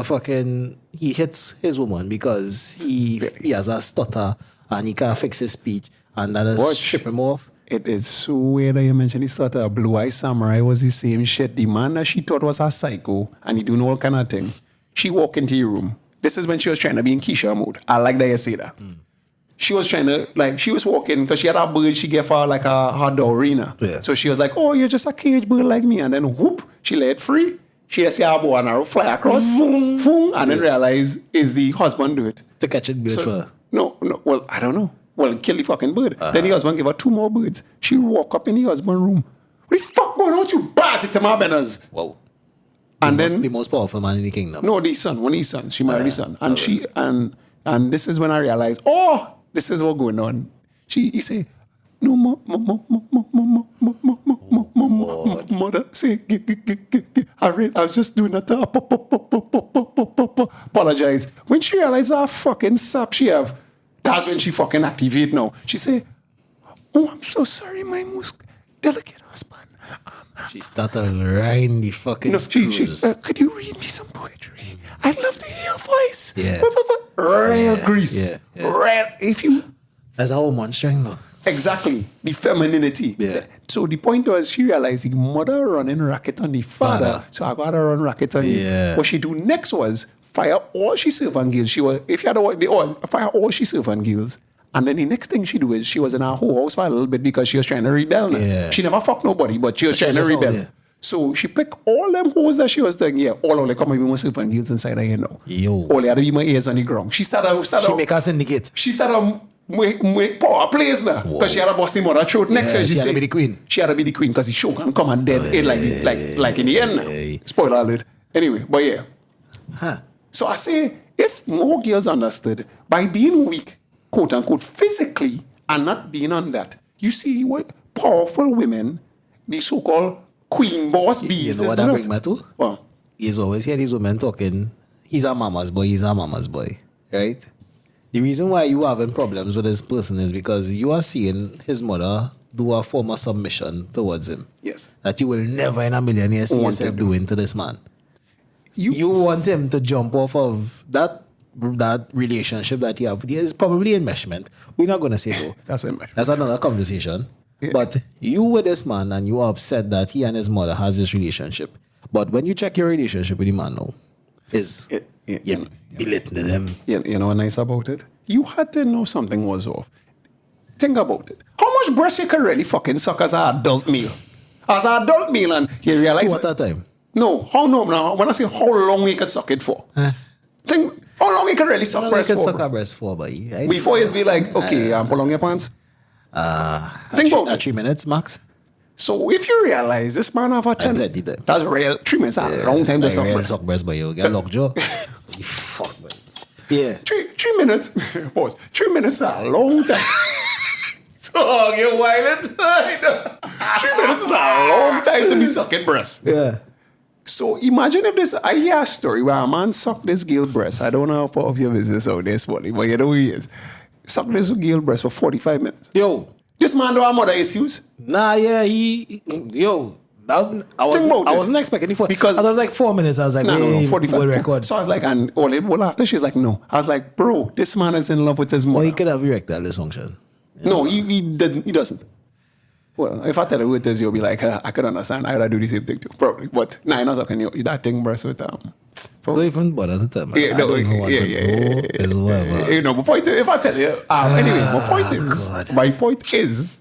[SPEAKER 2] he hits his woman because he has a stutter and he can't fix his speech and that has strip him off.
[SPEAKER 1] It is so weird that you mentioned he started a blue-eyed samurai was the same shit. The man that she thought was a psycho and he doing all kind of thing. She walked into your room. This is when she was trying to be in Keisha mode. I like that you say that. She was trying to, she was walking because she had a bird she gave her like her Dorina.
[SPEAKER 2] Yeah.
[SPEAKER 1] So she was like, oh, you're just a cage bird like me. And then whoop, she let it free. She see her bow and arrow fly across, boom, boom, and then realize is the husband do it.
[SPEAKER 2] To catch it good for her.
[SPEAKER 1] No, well, I don't know. Well, kill the fucking bird. Then the husband gave her 2 more birds. She walk up in the husband room. What the fuck going on with you bastard to my banners?
[SPEAKER 2] Wow.
[SPEAKER 1] And
[SPEAKER 2] the most powerful man in the kingdom.
[SPEAKER 1] No, the son. One of his sons. She married his son. And she and this is when I realized, oh, this is what going on. He say, no, mother, say, I was just doing that. Apologize. When she realized how fucking sap she have, that's when she fucking activate now. She say, oh, I'm so sorry, my most delicate husband.
[SPEAKER 2] She started writing the fucking
[SPEAKER 1] could you read me some poetry? I'd love to hear your voice.
[SPEAKER 2] Yeah.
[SPEAKER 1] Real grease.
[SPEAKER 2] Yeah.
[SPEAKER 1] Real, if you...
[SPEAKER 2] That's a woman's strength, though.
[SPEAKER 1] Exactly. The femininity.
[SPEAKER 2] Yeah.
[SPEAKER 1] So the point was she realized the mother running racket on the father. So I got to run racket on you. What she do next was fire all she servant girls. Fire all she servant girls. And then the next thing she do is she was in her whole house for a little bit because she was trying to rebel.
[SPEAKER 2] Yeah.
[SPEAKER 1] She never fucked nobody, but she was trying to rebel. So she picked all them hoes that she was doing. Yeah, all of them come and be my servant girls inside her, you know.
[SPEAKER 2] Yo.
[SPEAKER 1] All they had to be my ears on the ground. She
[SPEAKER 2] make us syndicate.
[SPEAKER 1] She started make power plays now. Because she had a busty mother throat next year.
[SPEAKER 2] She had to be the queen.
[SPEAKER 1] She had to be the queen because the show can come and dead like in the end now. Spoiler alert. Anyway, but yeah. So I say, if more girls understood, by being weak, quote unquote, physically, and not being on that, you see what powerful women, the so-called queen boss bees.
[SPEAKER 2] You know what that brings me to?
[SPEAKER 1] Well,
[SPEAKER 2] He's always hear these women talking, he's a mama's boy, right? The reason why you having problems with this person is because you are seeing his mother do a form of submission towards him.
[SPEAKER 1] Yes.
[SPEAKER 2] That you will never in a million years see yourself doing to this man. You want him to jump off of that relationship that you have. There's probably enmeshment. We're not going to say so.
[SPEAKER 1] That's enmeshment.
[SPEAKER 2] That's another conversation. Yeah. But you with this man and you are upset that he and his mother has this relationship. But when you check your relationship with the man now, you're belittling him.
[SPEAKER 1] You know what's nice about it? You had to know something was off. Think about it. How much breast you can really fucking suck as an adult meal? As an adult meal, and you realize...
[SPEAKER 2] Two at a time?
[SPEAKER 1] No. Now, when I say how long we could suck it for. Think how long you can really suck breast for.
[SPEAKER 2] Suck a breast for, buddy.
[SPEAKER 1] Before you be like, okay, pull on your pants. Think about it.
[SPEAKER 2] 3 minutes max.
[SPEAKER 1] So if you realize this man have a 10, that's real. 3 minutes a long time to suck breast.
[SPEAKER 2] Suck breast, but you get lockjaw. You fuck, man. Yeah.
[SPEAKER 1] 3 minutes. Pause. 3 minutes a long time. Dog, you're wild. 3 minutes is a long time to be sucking breast.
[SPEAKER 2] Yeah.
[SPEAKER 1] So imagine if I hear a story where a man sucked this girl breast. I don't know how part of your business out there, Spotty, but you know who he is. Sucked this girl breast for 45 minutes.
[SPEAKER 2] Yo.
[SPEAKER 1] This man don't have mother issues.
[SPEAKER 2] Nah, yeah, I wasn't expecting it because I was like 4 minutes. I was like,
[SPEAKER 1] no, 45
[SPEAKER 2] record.
[SPEAKER 1] So I was like, and all after she's like, no. I was like, bro, this man is in love with his mother.
[SPEAKER 2] Well, he could have erectile dysfunction.
[SPEAKER 1] No, he doesn't. Well, if I tell you who it is, you'll be like, I could understand. I would do the same thing too, probably. But nah, you're not sucking you that thing breast with
[SPEAKER 2] Don't even bother to tell me.
[SPEAKER 1] Yeah, no,
[SPEAKER 2] Is whatever.
[SPEAKER 1] You know, my point is, if I tell you, anyway, my point is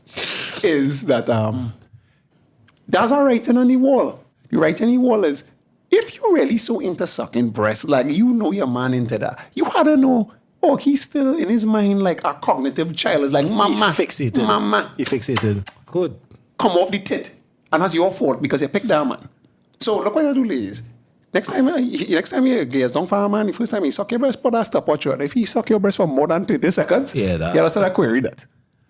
[SPEAKER 1] that there's a writing on the wall. The writing on the wall is, if you're really so into sucking breasts, like you know your man into that, you had to know. Oh, he's still in his mind like a cognitive child. It's like, mama.
[SPEAKER 2] He fixated. Good.
[SPEAKER 1] Come off the tit. And that's your fault because you picked that man. So look what you do, ladies. Next time you gaze down for a man, the first time he suck your breast, put that stopwatch on. If he suck your breast for more than 30 seconds, you understand that query that.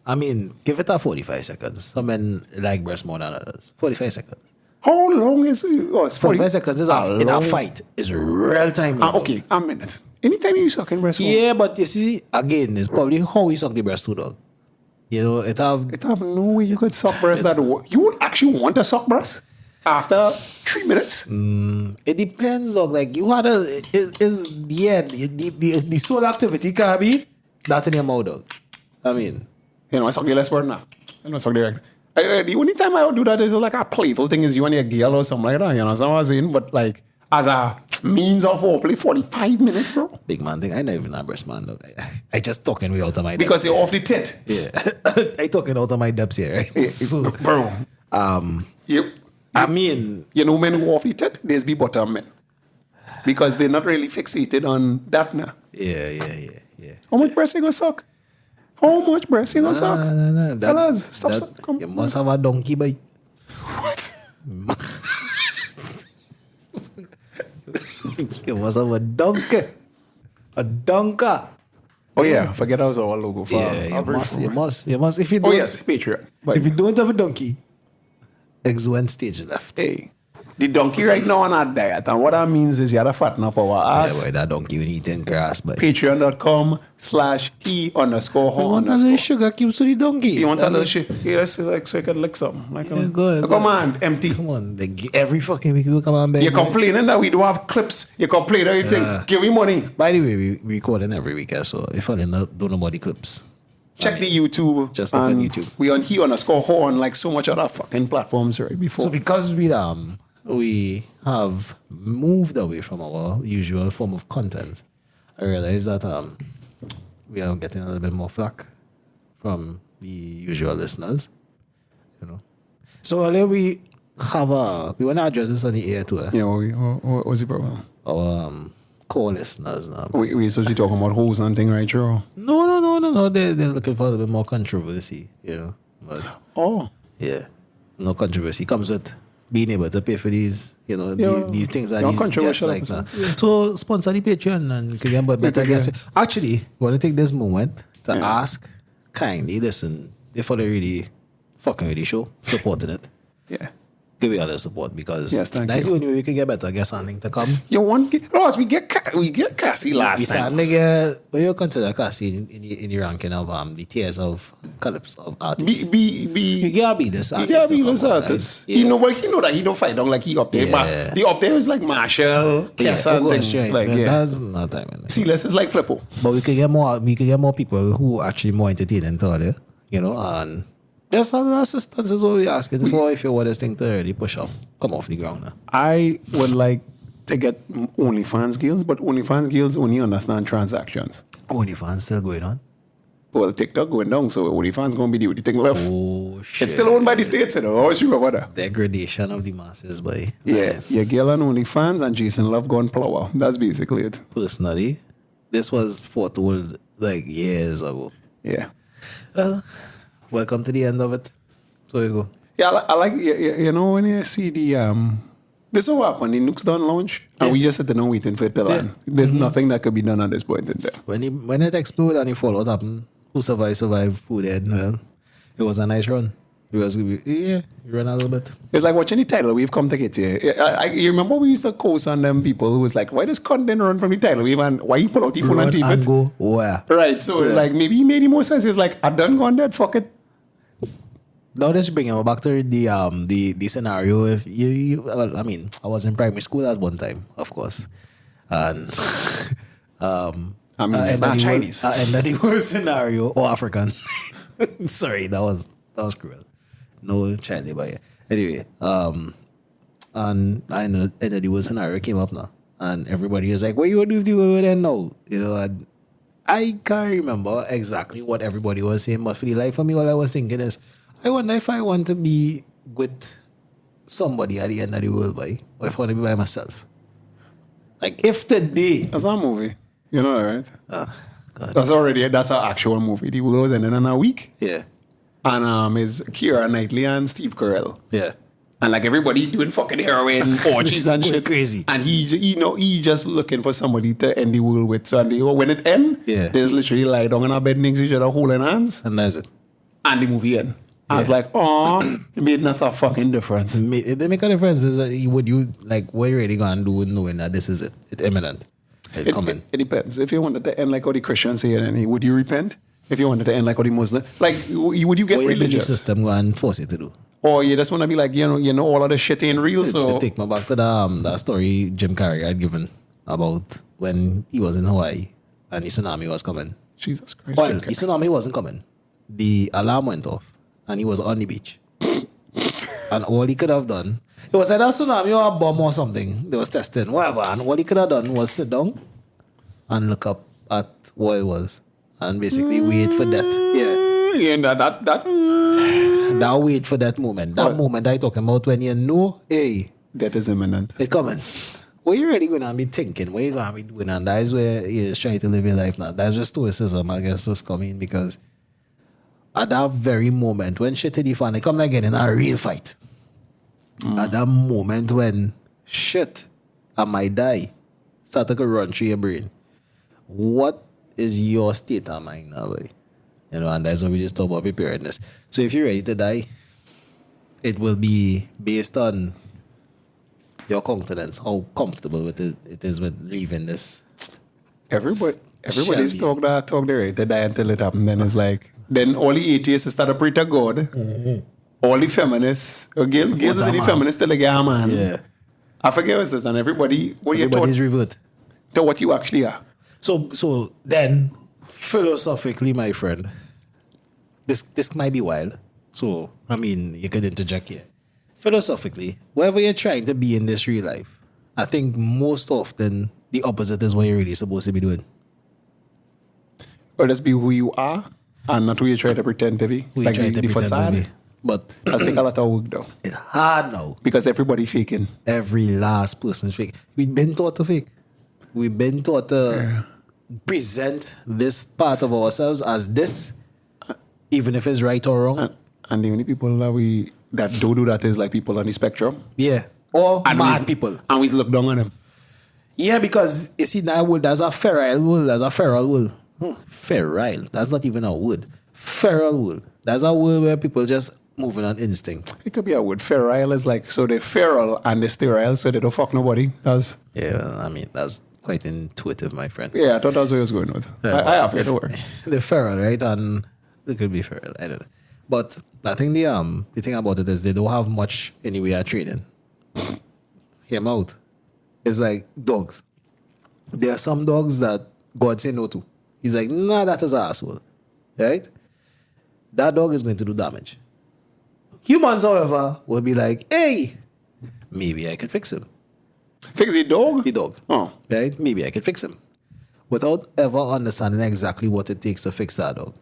[SPEAKER 2] I mean, give it a 45 seconds. Some men like breast more than others. 45 seconds.
[SPEAKER 1] How long is it? Oh, it's
[SPEAKER 2] 45 seconds is in a fight. It's real time.
[SPEAKER 1] Okay, a minute. Anytime you suck in breast.
[SPEAKER 2] Yeah, but you see, again, it's probably how we suck the breast too, dog. You know, it have
[SPEAKER 1] no way you could suck breast that way. You would actually want to suck breast after 3 minutes?
[SPEAKER 2] It depends, dog. Like, you had the soul activity can be that in your mouth, dog. I mean.
[SPEAKER 1] You know, I suck the less word now. I don't suck direct. The only time I would do that is like a playful thing is you and your girl or something like that. You know what I'm saying? But like, as a means of foreplay, 45 minutes, bro.
[SPEAKER 2] Big man thing. I not even a breast man, dog. I just talking way out of my depths.
[SPEAKER 1] Because you're off the tit.
[SPEAKER 2] Yeah. I talking out of my depths here, right? So,
[SPEAKER 1] bro.
[SPEAKER 2] I mean,
[SPEAKER 1] you know, men who off the tit, there's be bottom men. Because they're not really fixated on that now.
[SPEAKER 2] Yeah.
[SPEAKER 1] How much breast you gonna suck? How much breast you gonna suck?
[SPEAKER 2] No.
[SPEAKER 1] Tell us. Stop. Come.
[SPEAKER 2] You must have a donkey, boy.
[SPEAKER 1] What?
[SPEAKER 2] You must have a donkey. A donka.
[SPEAKER 1] Oh yeah, forget that was our logo for
[SPEAKER 2] you must. If you don't,
[SPEAKER 1] yes, Patreon.
[SPEAKER 2] But if you don't have a donkey, X1 stage left.
[SPEAKER 1] Hey, the donkey right now on our diet, and what that means is you had to fatten up our ass.
[SPEAKER 2] Yeah, boy, that donkey will eating grass, but
[SPEAKER 1] Patreon.com/he_ho_.
[SPEAKER 2] You want a little sugar cubes to the donkey?
[SPEAKER 1] You want a little shit? Yeah, like so you can lick something. Like,
[SPEAKER 2] good.
[SPEAKER 1] Come on, empty.
[SPEAKER 2] Come on, like, every fucking week you come on, baby.
[SPEAKER 1] You're complaining that we don't have clips. You're complaining everything. Give me money.
[SPEAKER 2] By the way, we recording every week, so if I don't know about the clips,
[SPEAKER 1] check the YouTube.
[SPEAKER 2] Just look at YouTube.
[SPEAKER 1] We on he_ho on like so much other fucking platforms right before.
[SPEAKER 2] So because we have moved away from our usual form of content, I realized that we are getting a little bit more flack from the usual listeners, you know. So earlier we want to address this on the air too.
[SPEAKER 1] Yeah, what's the problem?
[SPEAKER 2] Our core listeners now.
[SPEAKER 1] We supposed to be talking about hoes and thing, right, Joe?
[SPEAKER 2] No. They're looking for a little bit more controversy, you know. But, yeah, no controversy comes with being able to pay for these, you know, these things and these guests like that. Yeah. So sponsor the Patreon and you can get better guests. Actually, I want to take this moment to ask kindly, listen, if they really fucking with the show, supporting it.
[SPEAKER 1] Yeah.
[SPEAKER 2] Give it all the support because
[SPEAKER 1] that's
[SPEAKER 2] the only way we can get better guests on to come.
[SPEAKER 1] You want Ross, we get Cassie last time.
[SPEAKER 2] What you consider Cassie in the ranking of the tiers of clips of artists? You gotta be this artist.
[SPEAKER 1] You gotta be this artist. Right? Yeah. He know that he don't fight down like he up there.
[SPEAKER 2] Yeah.
[SPEAKER 1] But the up there is like Marshall, Kessa, and things.
[SPEAKER 2] Like, that's not time.
[SPEAKER 1] C-list is like Flippo.
[SPEAKER 2] But we could get more people who are actually more entertaining to other, you know, and just an assistance is what we're asking for if you want this thing to really push up, come off the ground now.
[SPEAKER 1] I would like to get OnlyFans girls, but OnlyFans girls only understand transactions.
[SPEAKER 2] OnlyFans still going on?
[SPEAKER 1] Well, TikTok going down, so OnlyFans going to be the only thing left.
[SPEAKER 2] Oh, shit.
[SPEAKER 1] It's still owned by the states, you know. How sure about that?
[SPEAKER 2] Degradation of the masses, boy.
[SPEAKER 1] Yeah, your girl on OnlyFans and Jason Love gone plower. That's basically it.
[SPEAKER 2] Personally, this was foretold like years ago.
[SPEAKER 1] Yeah.
[SPEAKER 2] Well, welcome to the end of it. So you go.
[SPEAKER 1] Yeah, I like, you know, when you see the, this is what happened, the Nukes done launch, and we just sitting and waiting for it to land. There's nothing that could be done at this point in time.
[SPEAKER 2] When it exploded and it fallout happened, who survived, who dead, well, it was a nice run. It was, you ran a little bit.
[SPEAKER 1] It's like watching the title wave come to get here. You remember we used to coast on them people who was like, why does content run from the title wave and why you pull out the phone and tape it?
[SPEAKER 2] Go where?
[SPEAKER 1] Right, so like maybe he made the most sense. It's like, I done gone dead, fuck it.
[SPEAKER 2] Now let's bring him back to the scenario. If well, I mean, I was in primary school at one time, of course, and
[SPEAKER 1] I mean, it's not Chinese.
[SPEAKER 2] And that the worst scenario or African. Sorry, that was cruel. No child labor here. Anyway, and I know the worst scenario came up now. And everybody was like, what you want to do with the women then now? You know, and I can't remember exactly what everybody was saying, but for the life of me, all I was thinking is, I wonder if I want to be with somebody at the end of the world, boy, or if I want to be by myself. Like, if today...
[SPEAKER 1] That's a movie. You know that, right?
[SPEAKER 2] God.
[SPEAKER 1] That's an actual movie. The world was ending in a week.
[SPEAKER 2] Yeah.
[SPEAKER 1] And it's Keira Knightley and Steve Carell.
[SPEAKER 2] Yeah.
[SPEAKER 1] And like everybody doing fucking heroin, orgies and shit.
[SPEAKER 2] Crazy.
[SPEAKER 1] And he just looking for somebody to end the world with. So when it ends, there's literally lie down in a bed next to each other holding hands.
[SPEAKER 2] And that's it.
[SPEAKER 1] And the movie ends. I was like, oh, it made not a fucking difference.
[SPEAKER 2] It make a difference. Is what you really gonna do knowing that this is it? It's imminent. It's coming.
[SPEAKER 1] It depends. If you wanted to end like how the Christians say it, then would you repent? If you wanted to end like how the Muslim, like would you get
[SPEAKER 2] what
[SPEAKER 1] religious?
[SPEAKER 2] Your system go and force you to do.
[SPEAKER 1] Or you just want to be like, you know, all of the shit ain't real. So
[SPEAKER 2] take me back to that story Jim Carrey had given about when he was in Hawaii and the tsunami was coming.
[SPEAKER 1] Jesus Christ.
[SPEAKER 2] Well, the tsunami wasn't coming. The alarm went off and he was on the beach. And all he could have done, it was either a tsunami or a bomb or something. They was testing, whatever. And all he could have done was sit down and look up at what it was and basically wait for death.
[SPEAKER 1] Yeah,
[SPEAKER 2] That wait for that moment. That moment I talking about when you know, hey,
[SPEAKER 1] that is imminent.
[SPEAKER 2] It's coming. What you really going to be thinking? What you going to be doing? And that is where you just try to live your life now. That's just stoicism, I guess, just coming because at that very moment when shit hit the fan, they come again in a real fight. At that moment when shit, I might die, start to run through your brain. What is your state of mind now, boy? You know, and that's what we just talk about preparedness. So if you're ready to die, it will be based on your confidence, how comfortable it is with leaving this.
[SPEAKER 1] Everybody's talk they're ready to die until it happens. Then it's like, then all the atheists start to pray to God. Mm-hmm. All the feminists, Gil is the feminist still like, yeah, man.
[SPEAKER 2] Yeah.
[SPEAKER 1] I forget what it says, and everybody's
[SPEAKER 2] revert
[SPEAKER 1] to what you actually are.
[SPEAKER 2] So then, philosophically, my friend, this might be wild. So, I mean, you could interject here. Philosophically, wherever you're trying to be in this real life, I think most often the opposite is what you're really supposed to be doing.
[SPEAKER 1] Or just be who you are and not who you try to pretend to be.
[SPEAKER 2] Who like you try to pretend to be. But
[SPEAKER 1] that's take a lot of work though.
[SPEAKER 2] It's hard now.
[SPEAKER 1] Because everybody faking.
[SPEAKER 2] Every last person fake. We've been taught to fake. We've been taught to present this part of ourselves as this, even if it's right or wrong.
[SPEAKER 1] And the only people that don't do that is like people on the spectrum.
[SPEAKER 2] Yeah. Or mad people.
[SPEAKER 1] And we look down on them.
[SPEAKER 2] Yeah, because you see that word, there's a feral word. There's a feral word. Feral. That's not even a word. Feral word. That's a word where people just moving on instinct.
[SPEAKER 1] It could be a word. Feral is like, so they're feral and they're sterile, so they don't fuck nobody.
[SPEAKER 2] Yeah, I mean, that's quite intuitive, my friend.
[SPEAKER 1] Yeah, I thought that's what I was going with. I have it, don't worry.
[SPEAKER 2] They're feral, right? And they could be feral. I don't know. But I think the thing about it is they don't have much anyway at training. Hear me out. It's like dogs. There are some dogs that God say no to. He's like, nah, that is an asshole. Right? That dog is going to do damage. Humans, however, will be like, hey, maybe I could fix him.
[SPEAKER 1] Fix the dog?
[SPEAKER 2] The dog.
[SPEAKER 1] Oh.
[SPEAKER 2] Right? Maybe I could fix him. Without ever understanding exactly what it takes to fix that dog.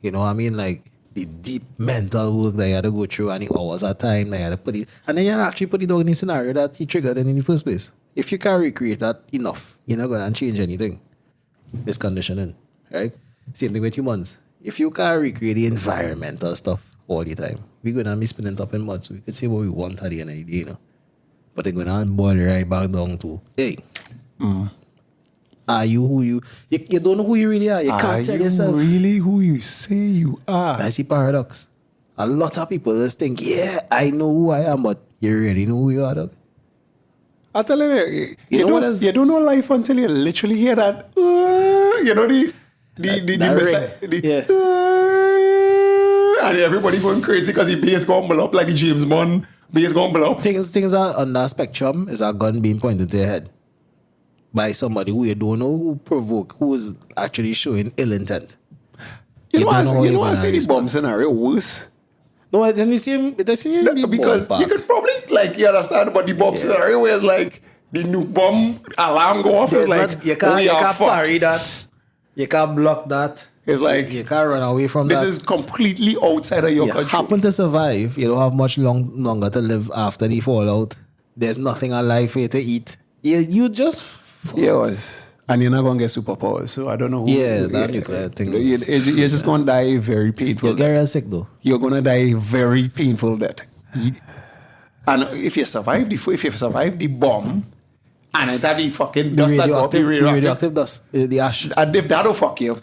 [SPEAKER 2] You know what I mean? Like the deep mental work that you had to go through and the hours at time that you had to put it. And then you had to actually put the dog in the scenario that he triggered in the first place. If you can recreate that enough, you're not going to change anything. It's conditioning. Right? Same thing with humans. If you can recreate the environmental stuff all the time, we're going to be spinning up in mud, so we could say what we want at the end of the day, you know. But they're going to boil right back down to, hey, are you who you don't know who you really are. You can't tell yourself.
[SPEAKER 1] Are you really who you say you are?
[SPEAKER 2] That's the paradox. A lot of people just think, yeah, I know who I am, but you really know who you are, dog.
[SPEAKER 1] I tell you, you don't know life until you literally hear that, you know, and everybody going crazy because the bass going blow up like the James Bond bass going blow up.
[SPEAKER 2] Things are on that spectrum is a gun being pointed to your head by somebody who you don't know who is actually showing ill intent.
[SPEAKER 1] You know I say this bomb scenario worse.
[SPEAKER 2] No, it doesn't seem
[SPEAKER 1] because
[SPEAKER 2] ballpark.
[SPEAKER 1] you could probably like you understand, but the bomb scenario where it's like the nuke bomb alarm go off is like
[SPEAKER 2] you can't parry that. You can't block that.
[SPEAKER 1] It's like
[SPEAKER 2] you can't run away from
[SPEAKER 1] this
[SPEAKER 2] that.
[SPEAKER 1] is completely outside of your control.
[SPEAKER 2] Happen to survive. You don't have much longer to live after the fallout. There's nothing alive for you to eat. You just
[SPEAKER 1] and you're not gonna get superpowers. So I don't know.
[SPEAKER 2] That nuclear thing.
[SPEAKER 1] You're just gonna die very painful.
[SPEAKER 2] You'll get real sick though.
[SPEAKER 1] You're gonna die very painful death. And if you survive the bomb, and it's that the fucking dust that got the
[SPEAKER 2] radioactive dust, the ash.
[SPEAKER 1] And if that'll fuck you,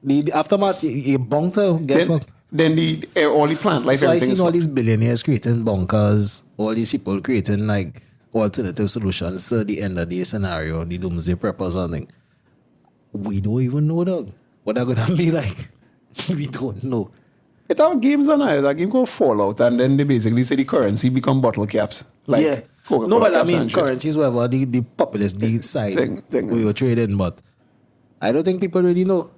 [SPEAKER 2] the aftermath, you bound to get fucked.
[SPEAKER 1] Then all the plant life.
[SPEAKER 2] So I seen all these billionaires creating bunkers, all these people creating like alternative solutions to the end of the scenario, the doomsday prep or something. We don't even know, dog. What they're gonna be like. We don't know.
[SPEAKER 1] It's our games on it. That game called Fallout, and then they basically say the currency become bottle caps. Like
[SPEAKER 2] no, but I mean currencies, whatever the populist side we were trading, but I don't think people really know.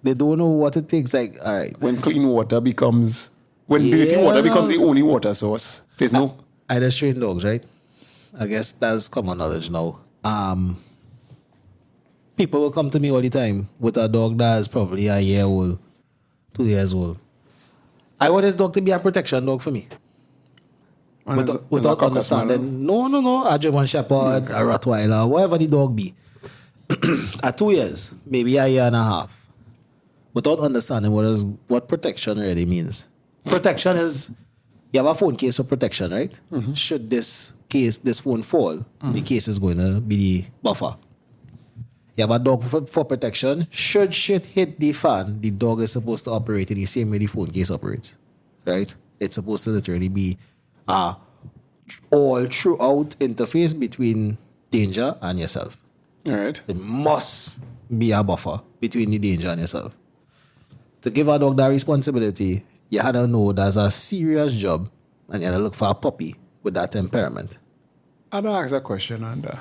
[SPEAKER 2] They don't know what it takes. Like, all right,
[SPEAKER 1] when clean water becomes, dirty water becomes the only water source, there's no.
[SPEAKER 2] I just train dogs, right? I guess that's common knowledge now. People will come to me all the time with a dog that's probably a year old, 2 years old. I want this dog to be a protection dog for me. Without understanding. No. A German Shepherd, a Rottweiler, whatever the dog be. At 2 years, maybe a year and a half. Without understanding what protection really means. Protection is, you have a phone case for protection, right? Mm-hmm. Should this phone fall, the case is going to be the buffer. You have a dog for protection. Should shit hit the fan, the dog is supposed to operate in the same way the phone case operates, right? It's supposed to literally be all throughout interface between danger and yourself.
[SPEAKER 1] All right.
[SPEAKER 2] It must be a buffer between the danger and yourself. To give a dog that responsibility, you had to know that's a serious job, and you had to look for a puppy with that temperament.
[SPEAKER 1] I'd ask a question on that.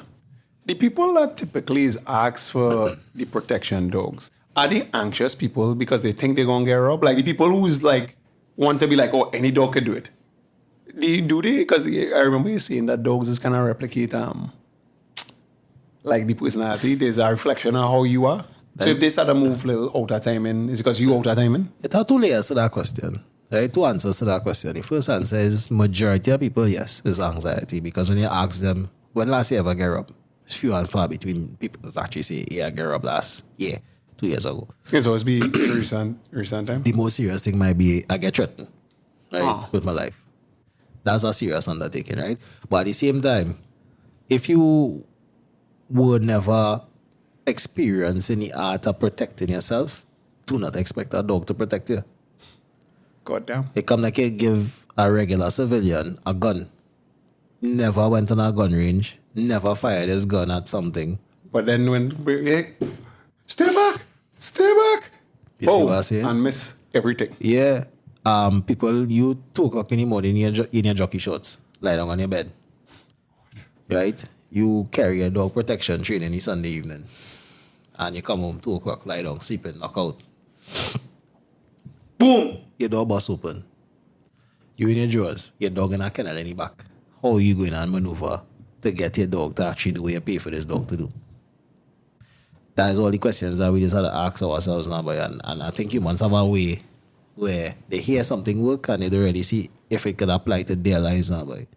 [SPEAKER 1] The people that typically ask for the protection dogs, are they anxious people because they think they're going to get robbed? Like the people who's like, want to be like, oh, any dog could do it. Do they? Because I remember you saying that dogs is kind of replicate like the personality. There's a reflection of how you are. So if they start to move a little out of timing, is it because you out of timing?
[SPEAKER 2] It has two layers to that question. Right? Two answers to that question. The first answer is majority of people, yes, is anxiety. Because when you ask them, when last you ever get robbed? It's few and far between people that actually say, yeah, I got robbed last year, 2 years ago.
[SPEAKER 1] It's always be recent time.
[SPEAKER 2] The most serious thing might be I get threatened, right, with my life. That's a serious undertaking, right? But at the same time, if you would never experience any art of protecting yourself, do not expect a dog to protect you.
[SPEAKER 1] God damn.
[SPEAKER 2] It come like you give a regular civilian a gun. Never went on a gun range. Never fired his gun at something.
[SPEAKER 1] But then when stay back.
[SPEAKER 2] You see what I say?
[SPEAKER 1] And miss everything.
[SPEAKER 2] Yeah. People, you 2 o'clock in the morning in your jockey shorts, lie down on your bed. Right? You carry a dog protection training Sunday evening. And you come home 2 o'clock, lie down, sleeping, knock out. Boom! Your door bust open. You in your drawers, your dog in a kennel in the back. How are you going to maneuver to get your dog to actually do what you pay for this dog to do? That is all the questions that we just had to ask ourselves now, boy. And I think humans have a way where they hear something work and they don't really see if it could apply to their lives now, boy.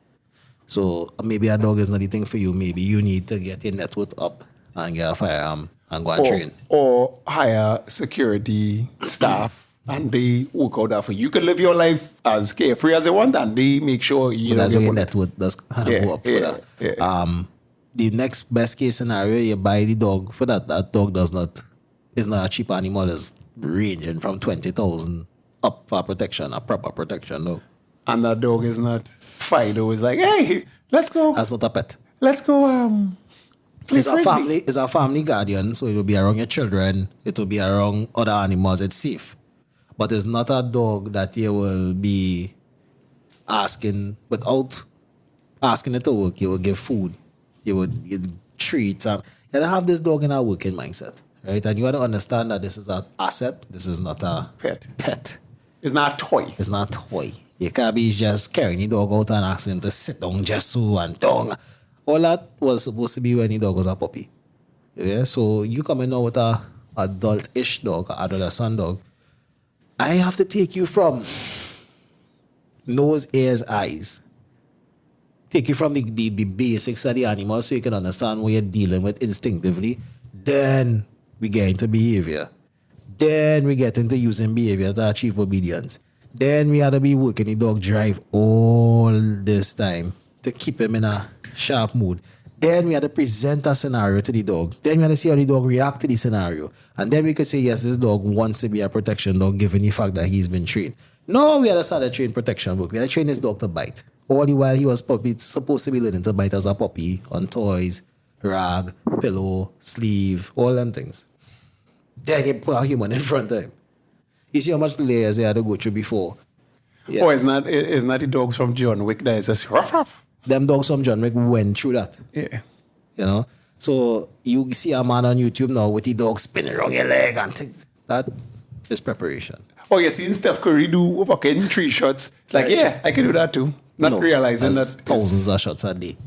[SPEAKER 2] So maybe a dog is not the thing for you. Maybe you need to get your net worth up and get a firearm and go and train.
[SPEAKER 1] Or hire security staff and they work out that for you. You can live your life as carefree as you want and they make sure you
[SPEAKER 2] that's where your net worth does kind of go up for that. Yeah. The next best case scenario, you buy the dog for that. That dog is not a cheap animal. It's ranging from 20,000 up for protection, a proper protection dog.
[SPEAKER 1] And that dog is not Fido. It's like, hey, let's go.
[SPEAKER 2] That's not a pet.
[SPEAKER 1] Let's go play frisbee.
[SPEAKER 2] It's a family guardian, so it will be around your children. It will be around other animals. It's safe. But it's not a dog that you will be asking, without asking it to work, you will give food. You would treat. You have this dog in a working mindset, right? And you got to understand that this is an asset. This is not a pet.
[SPEAKER 1] It's not a toy.
[SPEAKER 2] It's not a toy. You can't be just carrying the dog out and asking him to sit down just so and down. All that was supposed to be when the dog was a puppy. Yeah, so you coming out with a adult-ish dog, adolescent dog. I have to take you from nose, ears, eyes. Take you from the basics of the animal so you can understand what you're dealing with instinctively. Then we get into behavior. Then we get into using behavior to achieve obedience. Then we had to be working the dog drive all this time to keep him in a sharp mood. Then we had to present a scenario to the dog. Then we had to see how the dog react to the scenario. And then we could say, yes, this dog wants to be a protection dog given the fact that he's been trained. No, we had to start a train protection book. We had to train this dog to bite. All the while he was supposed to be learning to bite as a puppy on toys, rag, pillow, sleeve, all them things. Then you put a human in front of him. You see how much layers they had to go through before.
[SPEAKER 1] Yeah. Oh, it's not the dogs from John Wick that is just ruff, ruff.
[SPEAKER 2] Them dogs from John Wick went through that.
[SPEAKER 1] Yeah.
[SPEAKER 2] You know? So you see a man on YouTube now with the dog spinning around your leg and things. That is preparation.
[SPEAKER 1] Oh, you seen Steph Curry do fucking 3 shots. It's like, yeah, I can do that too. Not realizing that
[SPEAKER 2] thousands of shots a day.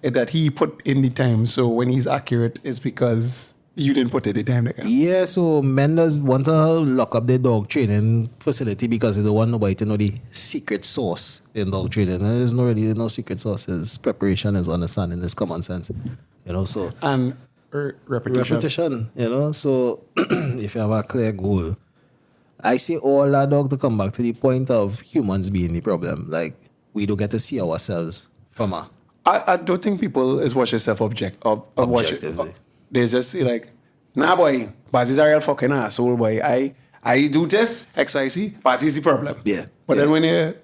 [SPEAKER 1] That he put in the time. So when he's accurate, it's because you didn't put in the time.
[SPEAKER 2] Yeah, so men does want to lock up their dog training facility because they don't want nobody to know the secret sauce in dog training. And there's no secret sauce. It's preparation, is understanding, it's common sense. You know, so
[SPEAKER 1] and repetition.
[SPEAKER 2] You know, so if you have a clear goal, I say all our dog to come back to the point of humans being the problem. Like, we don't get to see ourselves from a...
[SPEAKER 1] I don't think people is watching self objectively. They just say like, nah boy, Bazzi's a real fucking asshole boy. I do this, XYZ, Bazzi's the problem.
[SPEAKER 2] Yeah.
[SPEAKER 1] But then when you...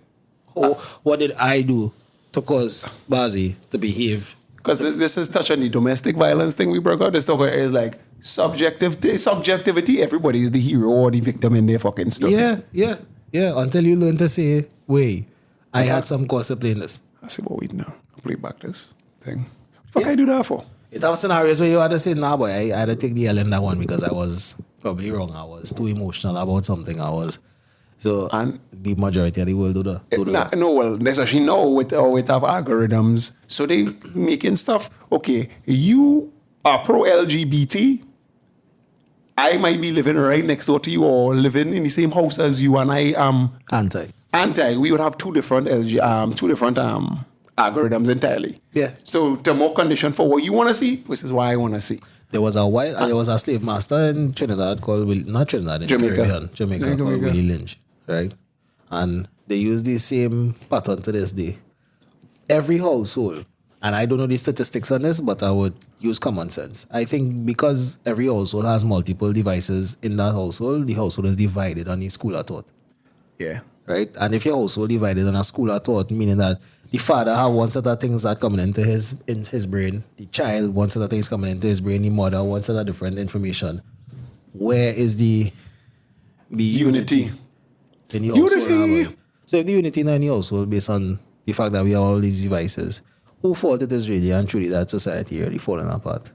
[SPEAKER 2] what did I do to cause Bazzi to behave?
[SPEAKER 1] Because this is touch on the domestic violence thing we broke out. This talk is like subjectivity. Everybody is the hero or the victim in their fucking story.
[SPEAKER 2] Yeah. Until you learn to say, wait, I had some cause to play in this.
[SPEAKER 1] I say, well, wait now. Play back this thing. What can I do that for?
[SPEAKER 2] It have scenarios where you had to say, nah boy, I had to take the L in that one because I was probably wrong. I was too emotional about something. And the majority of the world do that.
[SPEAKER 1] No, well, especially now with our algorithms. So they making stuff. Okay, you are pro-LGBT. I might be living right next door to you or living in the same house as you, and I am anti. We would have two different algorithms entirely.
[SPEAKER 2] Yeah.
[SPEAKER 1] So the more condition for what you want to see versus what I want to see.
[SPEAKER 2] There was a slave master in Trinidad called Jamaica called Willie Lynch, right? And they use the same pattern to this day. Every household, and I don't know the statistics on this, but I would use common sense. I think because every household has multiple devices in that household, the household is divided on the school of thought.
[SPEAKER 1] Yeah.
[SPEAKER 2] Right? And if your household divided on a school of thought, meaning that the father have one set of things that coming into his brain, the child one set of things coming into his brain, the mother one set of different information. Where is the unity in your household? So if the unity in any household based on the fact that we have all these devices, who fault it is really and truly that society really falling apart?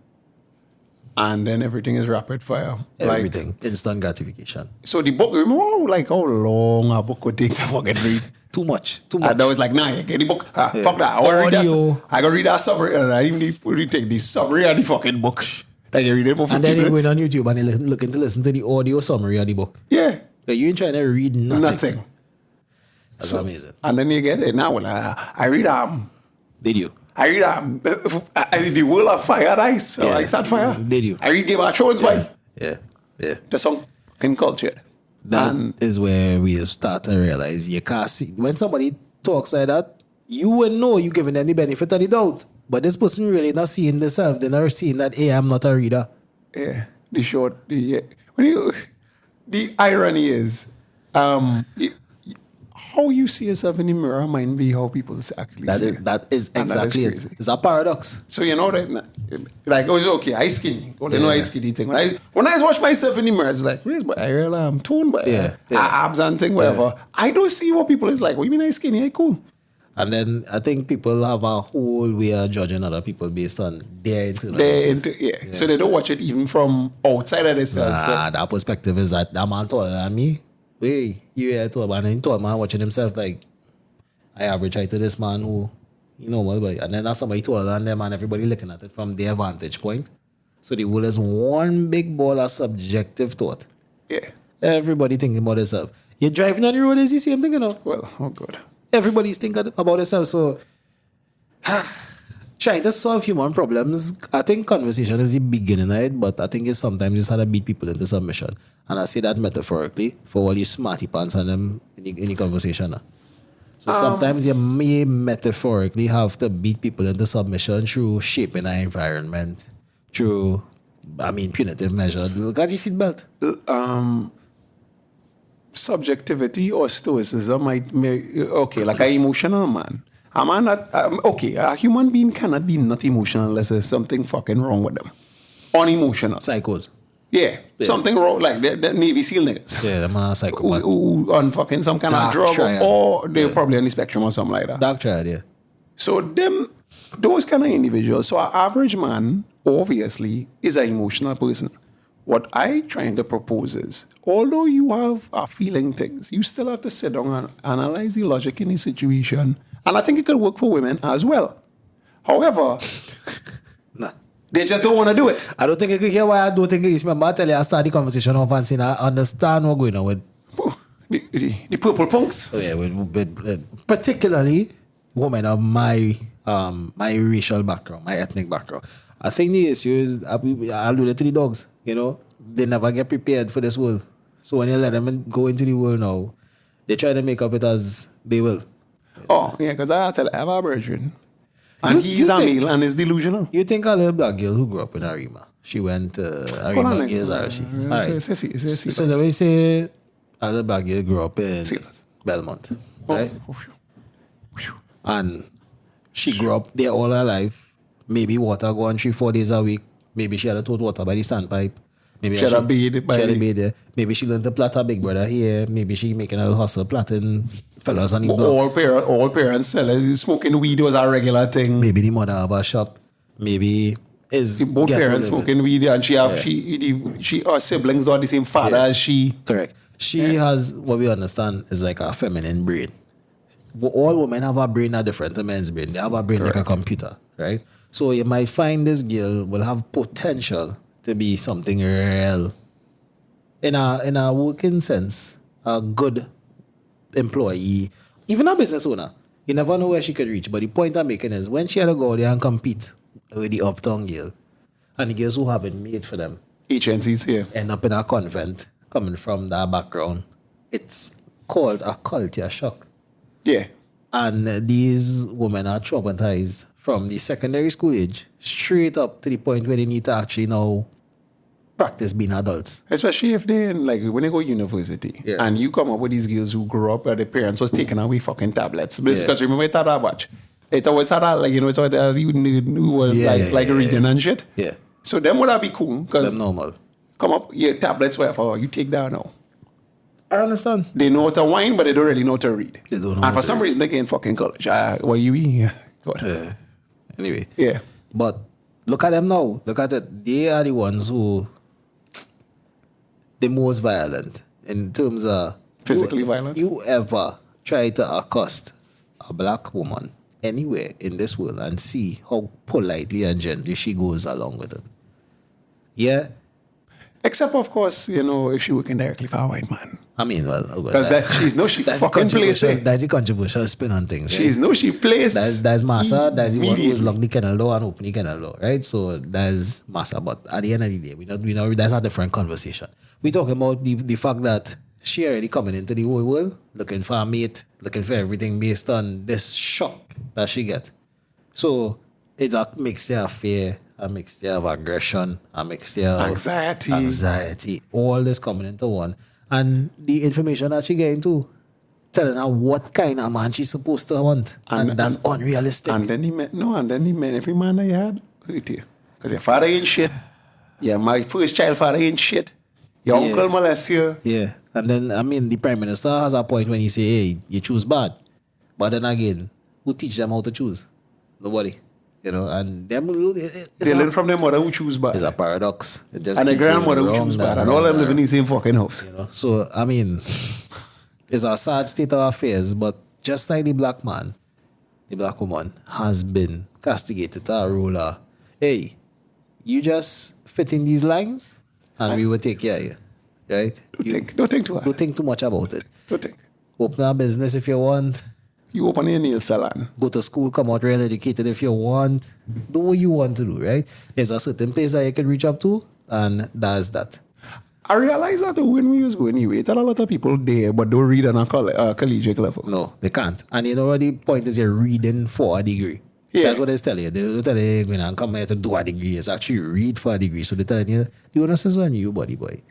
[SPEAKER 1] And then everything is rapid fire.
[SPEAKER 2] Everything. Instant gratification.
[SPEAKER 1] So the book, remember like how long a book would take to fucking read?
[SPEAKER 2] Too much.
[SPEAKER 1] And I was like, nah, get the book. Fuck that. I want to read that. I got to read that summary. And I even need take the summary of the fucking book. Like you read it for 15 minutes.
[SPEAKER 2] And then you go on YouTube and you looking to listen to the audio summary of the book.
[SPEAKER 1] Yeah.
[SPEAKER 2] Like you ain't trying to read nothing. That's amazing.
[SPEAKER 1] And then you get it. Now when I read
[SPEAKER 2] Did you?
[SPEAKER 1] I read The World of Fire and Ice. Like Sad Fire.
[SPEAKER 2] Did you?
[SPEAKER 1] I read Game of Thrones, boy.
[SPEAKER 2] Yeah.
[SPEAKER 1] That's some fucking culture.
[SPEAKER 2] That is where we start to realize you can't see. When somebody talks like that, you will know you're giving them the benefit of the doubt. But this person really not seeing themselves. They're not seeing that, hey, I'm not a reader.
[SPEAKER 1] Yeah. The irony is, how you see yourself in the mirror might be how people actually see you.
[SPEAKER 2] That is exactly it. It's a paradox.
[SPEAKER 1] So you know that, like, oh, it's okay, I skinny. Oh, they know I skinny thing. When I watch myself in the mirror, it's like, where's my tone, but abs and thing, whatever. Yeah. I don't see what people is like. What you mean I skinny? I cool.
[SPEAKER 2] And then I think people have a whole way of judging other people based on their internal.
[SPEAKER 1] So they don't watch it even from outside of themselves.
[SPEAKER 2] That perspective is that man taller than me. Wait, you here to a man, and he told man watching himself like, I average height to this man who, well, but and then that's somebody taller than them and everybody looking at it from their vantage point. So the world is one big ball of subjective thought.
[SPEAKER 1] Yeah.
[SPEAKER 2] Everybody thinking about themselves. You're driving on the road, is the same thing,
[SPEAKER 1] Well, oh God.
[SPEAKER 2] Everybody's thinking about themselves. So, trying to solve human problems, I think conversation is the beginning of it, but I think it's sometimes it's how to beat people into submission. And I say that metaphorically for all you smarty pants on them in the conversation. So sometimes you may metaphorically have to beat people into submission through shaping an environment, through, punitive measures. Look at your seatbelt.
[SPEAKER 1] Subjectivity or stoicism might okay, like an emotional man. A man that a human being cannot be not emotional unless there's something fucking wrong with them. Unemotional.
[SPEAKER 2] Psychos.
[SPEAKER 1] Yeah. Something wrong, like the Navy SEAL niggas.
[SPEAKER 2] Yeah, them are psychopath.
[SPEAKER 1] Who on fucking some kind
[SPEAKER 2] Dark
[SPEAKER 1] of drug
[SPEAKER 2] triad.
[SPEAKER 1] or they're probably on the spectrum or something like that.
[SPEAKER 2] Dark triad, yeah.
[SPEAKER 1] So those kind of individuals. So an average man, obviously, is an emotional person. What I trying to propose is, although you are feeling things, you still have to sit down and analyze the logic in the situation. And I think it could work for women as well. However,
[SPEAKER 2] Nah.
[SPEAKER 1] they just don't want to do it.
[SPEAKER 2] I don't think you could hear why I don't think it is. Remember, I tell you, I started the conversation off and saying I understand what's going on with
[SPEAKER 1] The purple punks.
[SPEAKER 2] Oh yeah, with particularly women of my racial background, my ethnic background. I think the issue is I alluded to the dogs. They never get prepared for this world. So when you let them go into the world now, they try to make of it as they will.
[SPEAKER 1] Oh yeah, because I have a virgin, and he's a male and is delusional.
[SPEAKER 2] You think a little black girl who grew up in Arima? She went to Arima Girls RC. Alright. So let me say a little black girl grew up in Belmont, right? And she grew up there all her life. Maybe water going 3-4 days a week. Maybe she had to tote water by the standpipe. Maybe
[SPEAKER 1] she had a bathe
[SPEAKER 2] there. Maybe she learned to plait her big brother here. Maybe she making a hustle plaiting fellas on the block.
[SPEAKER 1] All parents smoking weed was a regular thing.
[SPEAKER 2] Maybe the mother have a shop. Maybe
[SPEAKER 1] both parents smoking weed, and her siblings are the same father as she.
[SPEAKER 2] Correct. She has what we understand is like a feminine brain. All women have a brain different to men's brain. They have a brain like a computer, right? So you might find this girl will have potential to be something real. In a working sense, a good employee, even a business owner. You never know where she could reach. But the point I'm making is when she had to go there and compete with the uptown girl, and the girls who have it made for them,
[SPEAKER 1] HNCs here,
[SPEAKER 2] end up in a convent coming from that background, it's called a culture shock.
[SPEAKER 1] Yeah.
[SPEAKER 2] And these women are traumatized from the secondary school age straight up to the point where they need to actually now practice being adults.
[SPEAKER 1] Especially if they when they go university and you come up with these girls who grew up where their parents was taking away fucking tablets. Because remember it had that watch. It always had that it's all that you were reading and shit.
[SPEAKER 2] Yeah.
[SPEAKER 1] So them would that be cool? Because
[SPEAKER 2] that's normal.
[SPEAKER 1] Come up, your tablets whatever, you take that now.
[SPEAKER 2] I understand.
[SPEAKER 1] They know how to whine, but they don't really know how to read.
[SPEAKER 2] They don't know.
[SPEAKER 1] And for some reason they get in fucking college. What you eat?
[SPEAKER 2] Anyway.
[SPEAKER 1] Yeah.
[SPEAKER 2] But look at them now. Look at it. They are the ones who the most violent in terms of
[SPEAKER 1] physically violent.
[SPEAKER 2] You ever try to accost a black woman anywhere in this world and see how politely and gently she goes along with it? Yeah.
[SPEAKER 1] Except, of course, if she working directly for a white man.
[SPEAKER 2] I mean,
[SPEAKER 1] because she fucking plays it.
[SPEAKER 2] That's the controversial spin on things.
[SPEAKER 1] Right? She plays.
[SPEAKER 2] That's Massa. That's the one who's locked the kennel door and open the kennel door, right? So that's Massa. But at the end of the day, we know that's a different conversation. We're talking about the fact that she already coming into the whole world, looking for a mate, looking for everything based on this shock that she get. So it's a mixture of fear, a mixture of aggression, a mixture of anxiety, all this coming into one. And the information that she getting too, telling her what kind of man she's supposed to want. And that's unrealistic.
[SPEAKER 1] And then every man I had, hurt you. Because your father ain't shit. Yeah, my first child father ain't shit. Your uncle molest you.
[SPEAKER 2] Yeah. And then, the Prime Minister has a point when he say, hey, you choose bad. But then again, who teach them how to choose? Nobody. you know, and them
[SPEAKER 1] they learn from their mother who choose bad.
[SPEAKER 2] It's a paradox. It just
[SPEAKER 1] And their
[SPEAKER 2] keep going
[SPEAKER 1] grandmother who
[SPEAKER 2] wrong
[SPEAKER 1] choose bad.
[SPEAKER 2] and
[SPEAKER 1] And all them
[SPEAKER 2] wrong
[SPEAKER 1] live in the same fucking house.
[SPEAKER 2] you know. So, I mean, it's a sad state of affairs, but just like the black man, the black woman has been castigated to a role of, hey, you just fit in these lines and we will take care of you. Right?
[SPEAKER 1] Don't think too hard.
[SPEAKER 2] Don't think too much about it.
[SPEAKER 1] Don't think.
[SPEAKER 2] Open a business if you want.
[SPEAKER 1] You open a nail salon.
[SPEAKER 2] Go to school, come out well educated if you want. Do what you want to do, right? There's a certain place that you can reach up to, and that's that.
[SPEAKER 1] I realized that when we was going anyway, there are a lot of people there, but don't read on a collegiate level.
[SPEAKER 2] No, they can't. And you know what the point is? You're reading for a degree.
[SPEAKER 1] Yeah.
[SPEAKER 2] That's what they tell you. They don't tell you, when I come here to do a degree. It's actually read for a degree. So they're telling you, the onus is on you, buddy boy.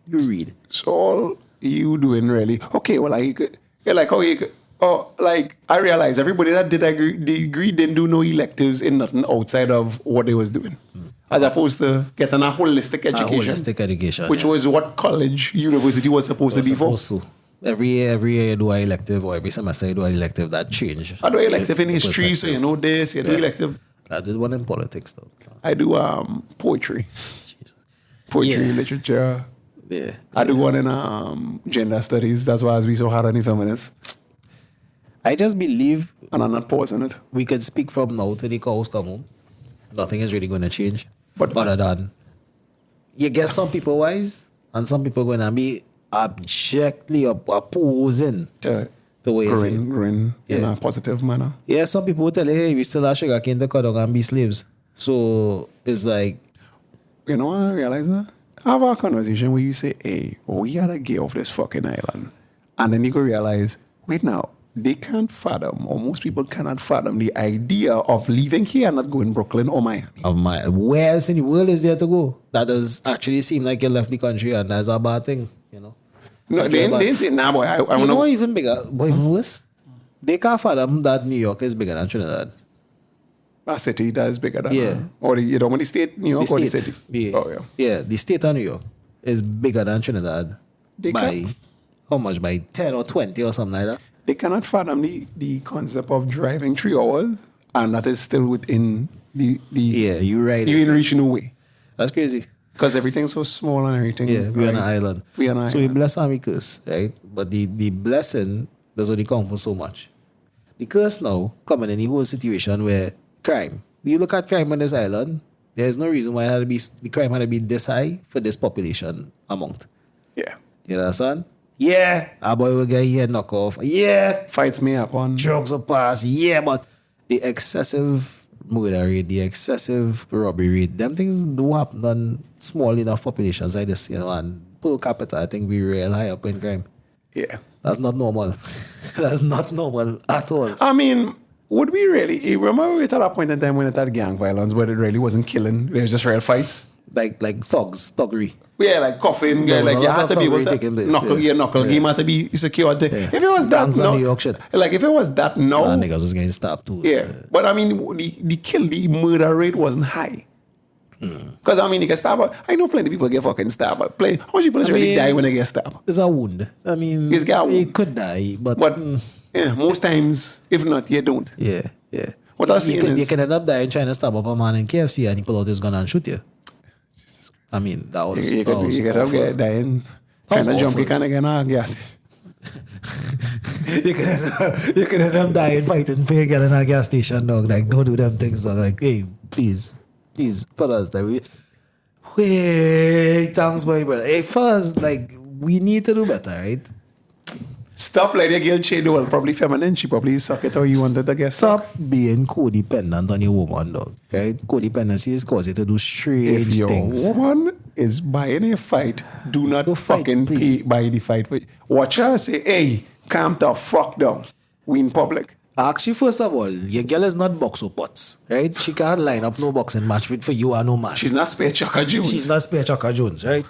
[SPEAKER 2] You read.
[SPEAKER 1] So all you doing really, okay, well, I realized everybody that did a degree didn't do no electives in nothing outside of what they was doing. As opposed to getting a holistic education. Which was what college, university was supposed to be for.
[SPEAKER 2] Every year you do an elective, or every semester you do an elective. That changed.
[SPEAKER 1] I do elective in history, so you know this, you do elective.
[SPEAKER 2] I did one in politics though.
[SPEAKER 1] I do poetry. Poetry, literature.
[SPEAKER 2] Yeah.
[SPEAKER 1] I do one in gender studies. That's why it's be so hard on the feminists.
[SPEAKER 2] I just believe,
[SPEAKER 1] and I'm not pausing it,
[SPEAKER 2] we could speak from now till the cows come home. Nothing is really going to change.
[SPEAKER 1] But
[SPEAKER 2] other than, you get some people wise, and some people going to be abjectly opposing to what you say.
[SPEAKER 1] Grin in a positive manner.
[SPEAKER 2] Yeah, some people will tell you, hey, we still have sugar cane to cut down and be slaves. So it's like,
[SPEAKER 1] you know what I realize that? Have a conversation where you say, hey, we gotta get off this fucking island. And then you go realize, wait now, they can't fathom, or most people cannot fathom the idea of leaving here and not going Brooklyn or Miami.
[SPEAKER 2] Where else in the world is there to go? That does actually seem like you left the country, and that's a bad thing, you know.
[SPEAKER 1] No, they didn't say, nah, boy, I
[SPEAKER 2] you know what even bigger, boy, even worse? They can't fathom that New York is bigger than Trinidad.
[SPEAKER 1] A city that is bigger than or you don't want the state, New York, or the city?
[SPEAKER 2] Yeah.
[SPEAKER 1] Oh, yeah.
[SPEAKER 2] Yeah, the state of New York is bigger than Trinidad by how much? By 10 or 20 or something like that.
[SPEAKER 1] They cannot fathom the concept of driving 3 hours and that is still within the
[SPEAKER 2] yeah, you're right.
[SPEAKER 1] You ain't reaching away.
[SPEAKER 2] That's crazy.
[SPEAKER 1] Because everything's so small and everything.
[SPEAKER 2] Yeah, we're on an island.
[SPEAKER 1] So
[SPEAKER 2] we bless and we curse, right? But the blessing does only come for so much. The curse now coming in the whole situation where crime. You look at crime on this island, there's no reason why the crime had to be this high for this population amount.
[SPEAKER 1] Yeah.
[SPEAKER 2] You understand? Yeah, a boy will get here knock off. Yeah,
[SPEAKER 1] fights me up on
[SPEAKER 2] drugs will pass. Yeah, but the excessive murder rate, the excessive robbery rate, them things do happen on small enough populations like this, you know, and per capita, I think we're real high up in crime.
[SPEAKER 1] Yeah.
[SPEAKER 2] That's not normal. That's not normal at all.
[SPEAKER 1] I mean, would we really? Remember we at that point in time when it had gang violence, but it really wasn't killing. There was just real fights.
[SPEAKER 2] Like thuggery.
[SPEAKER 1] Yeah, like coughing. Yeah, like you had to be able to knuckle game had to be secured. Yeah. If it was that like if it was that
[SPEAKER 2] niggas was getting stabbed too.
[SPEAKER 1] Yeah. But I mean the murder rate wasn't high. Because I mean you get stabbed. I know plenty of people get fucking stabbed, but how much people really die when they get stabbed?
[SPEAKER 2] It's a wound. I mean he could die, but
[SPEAKER 1] yeah, most times, if not, you don't.
[SPEAKER 2] Yeah.
[SPEAKER 1] What I see
[SPEAKER 2] you can end up dying trying to stab up a man in KFC and he pull out his gun and shoot you. I mean, that was
[SPEAKER 1] you could have get dying trying to jump, you can't get a gas.
[SPEAKER 2] You could end up dying fighting for you get in a gas station, dog. Like, don't do them things, dog. Like, hey, please, fellas, like, wait, thanks, boy, brother. Hey, fellas, like, we need to do better, right?
[SPEAKER 1] Stop letting your girl shade well, probably feminine. She probably suck it or you wanted to guess.
[SPEAKER 2] Stop being codependent on your woman, dog. Right? Codependency is causing you to do strange things.
[SPEAKER 1] If your woman is buying a fight, do not fucking buy the fight for you. Watch her say, hey, calm the fuck down. We in public.
[SPEAKER 2] Actually, first of all, your girl is not boxer pots, right? She can't line up no boxing match for you or no man.
[SPEAKER 1] She's not Spare Chaka Jones.
[SPEAKER 2] Right?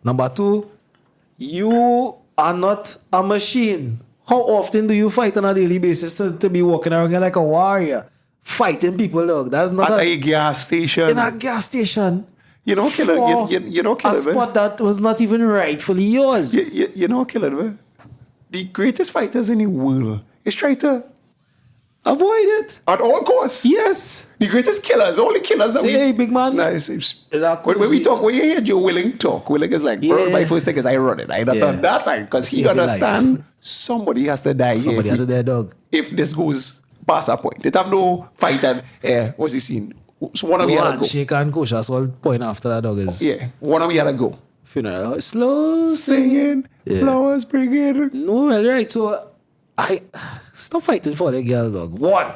[SPEAKER 2] Number 2, you are not a machine. How often do you fight on a daily basis to be walking around like a warrior? Fighting people, dog. That's not
[SPEAKER 1] at a gas station.
[SPEAKER 2] In a gas station.
[SPEAKER 1] You know, kill it. You know, kill
[SPEAKER 2] a spot that was not even rightfully yours.
[SPEAKER 1] You know, kill it. The greatest fighters in the world is trying to
[SPEAKER 2] Avoid it.
[SPEAKER 1] At all costs.
[SPEAKER 2] Yes.
[SPEAKER 1] The greatest killers, all the killers that
[SPEAKER 2] Hey, big man.
[SPEAKER 1] When we talk, when you hear Joe Willing talk, Willing is like, bro, my first thing is I run it. That's on that time. Because he understand somebody has to die.
[SPEAKER 2] Somebody has to die, dog.
[SPEAKER 1] If this goes past a point. They have no fight and what's the scene? So one of you gotta go.
[SPEAKER 2] Shake and go. That's all point after that, dog is.
[SPEAKER 1] Yeah. One of you gotta go.
[SPEAKER 2] Funeral. Slow
[SPEAKER 1] Singing. Flowers bringing.
[SPEAKER 2] No, well, right. So I stop fighting for the girl, dog. One.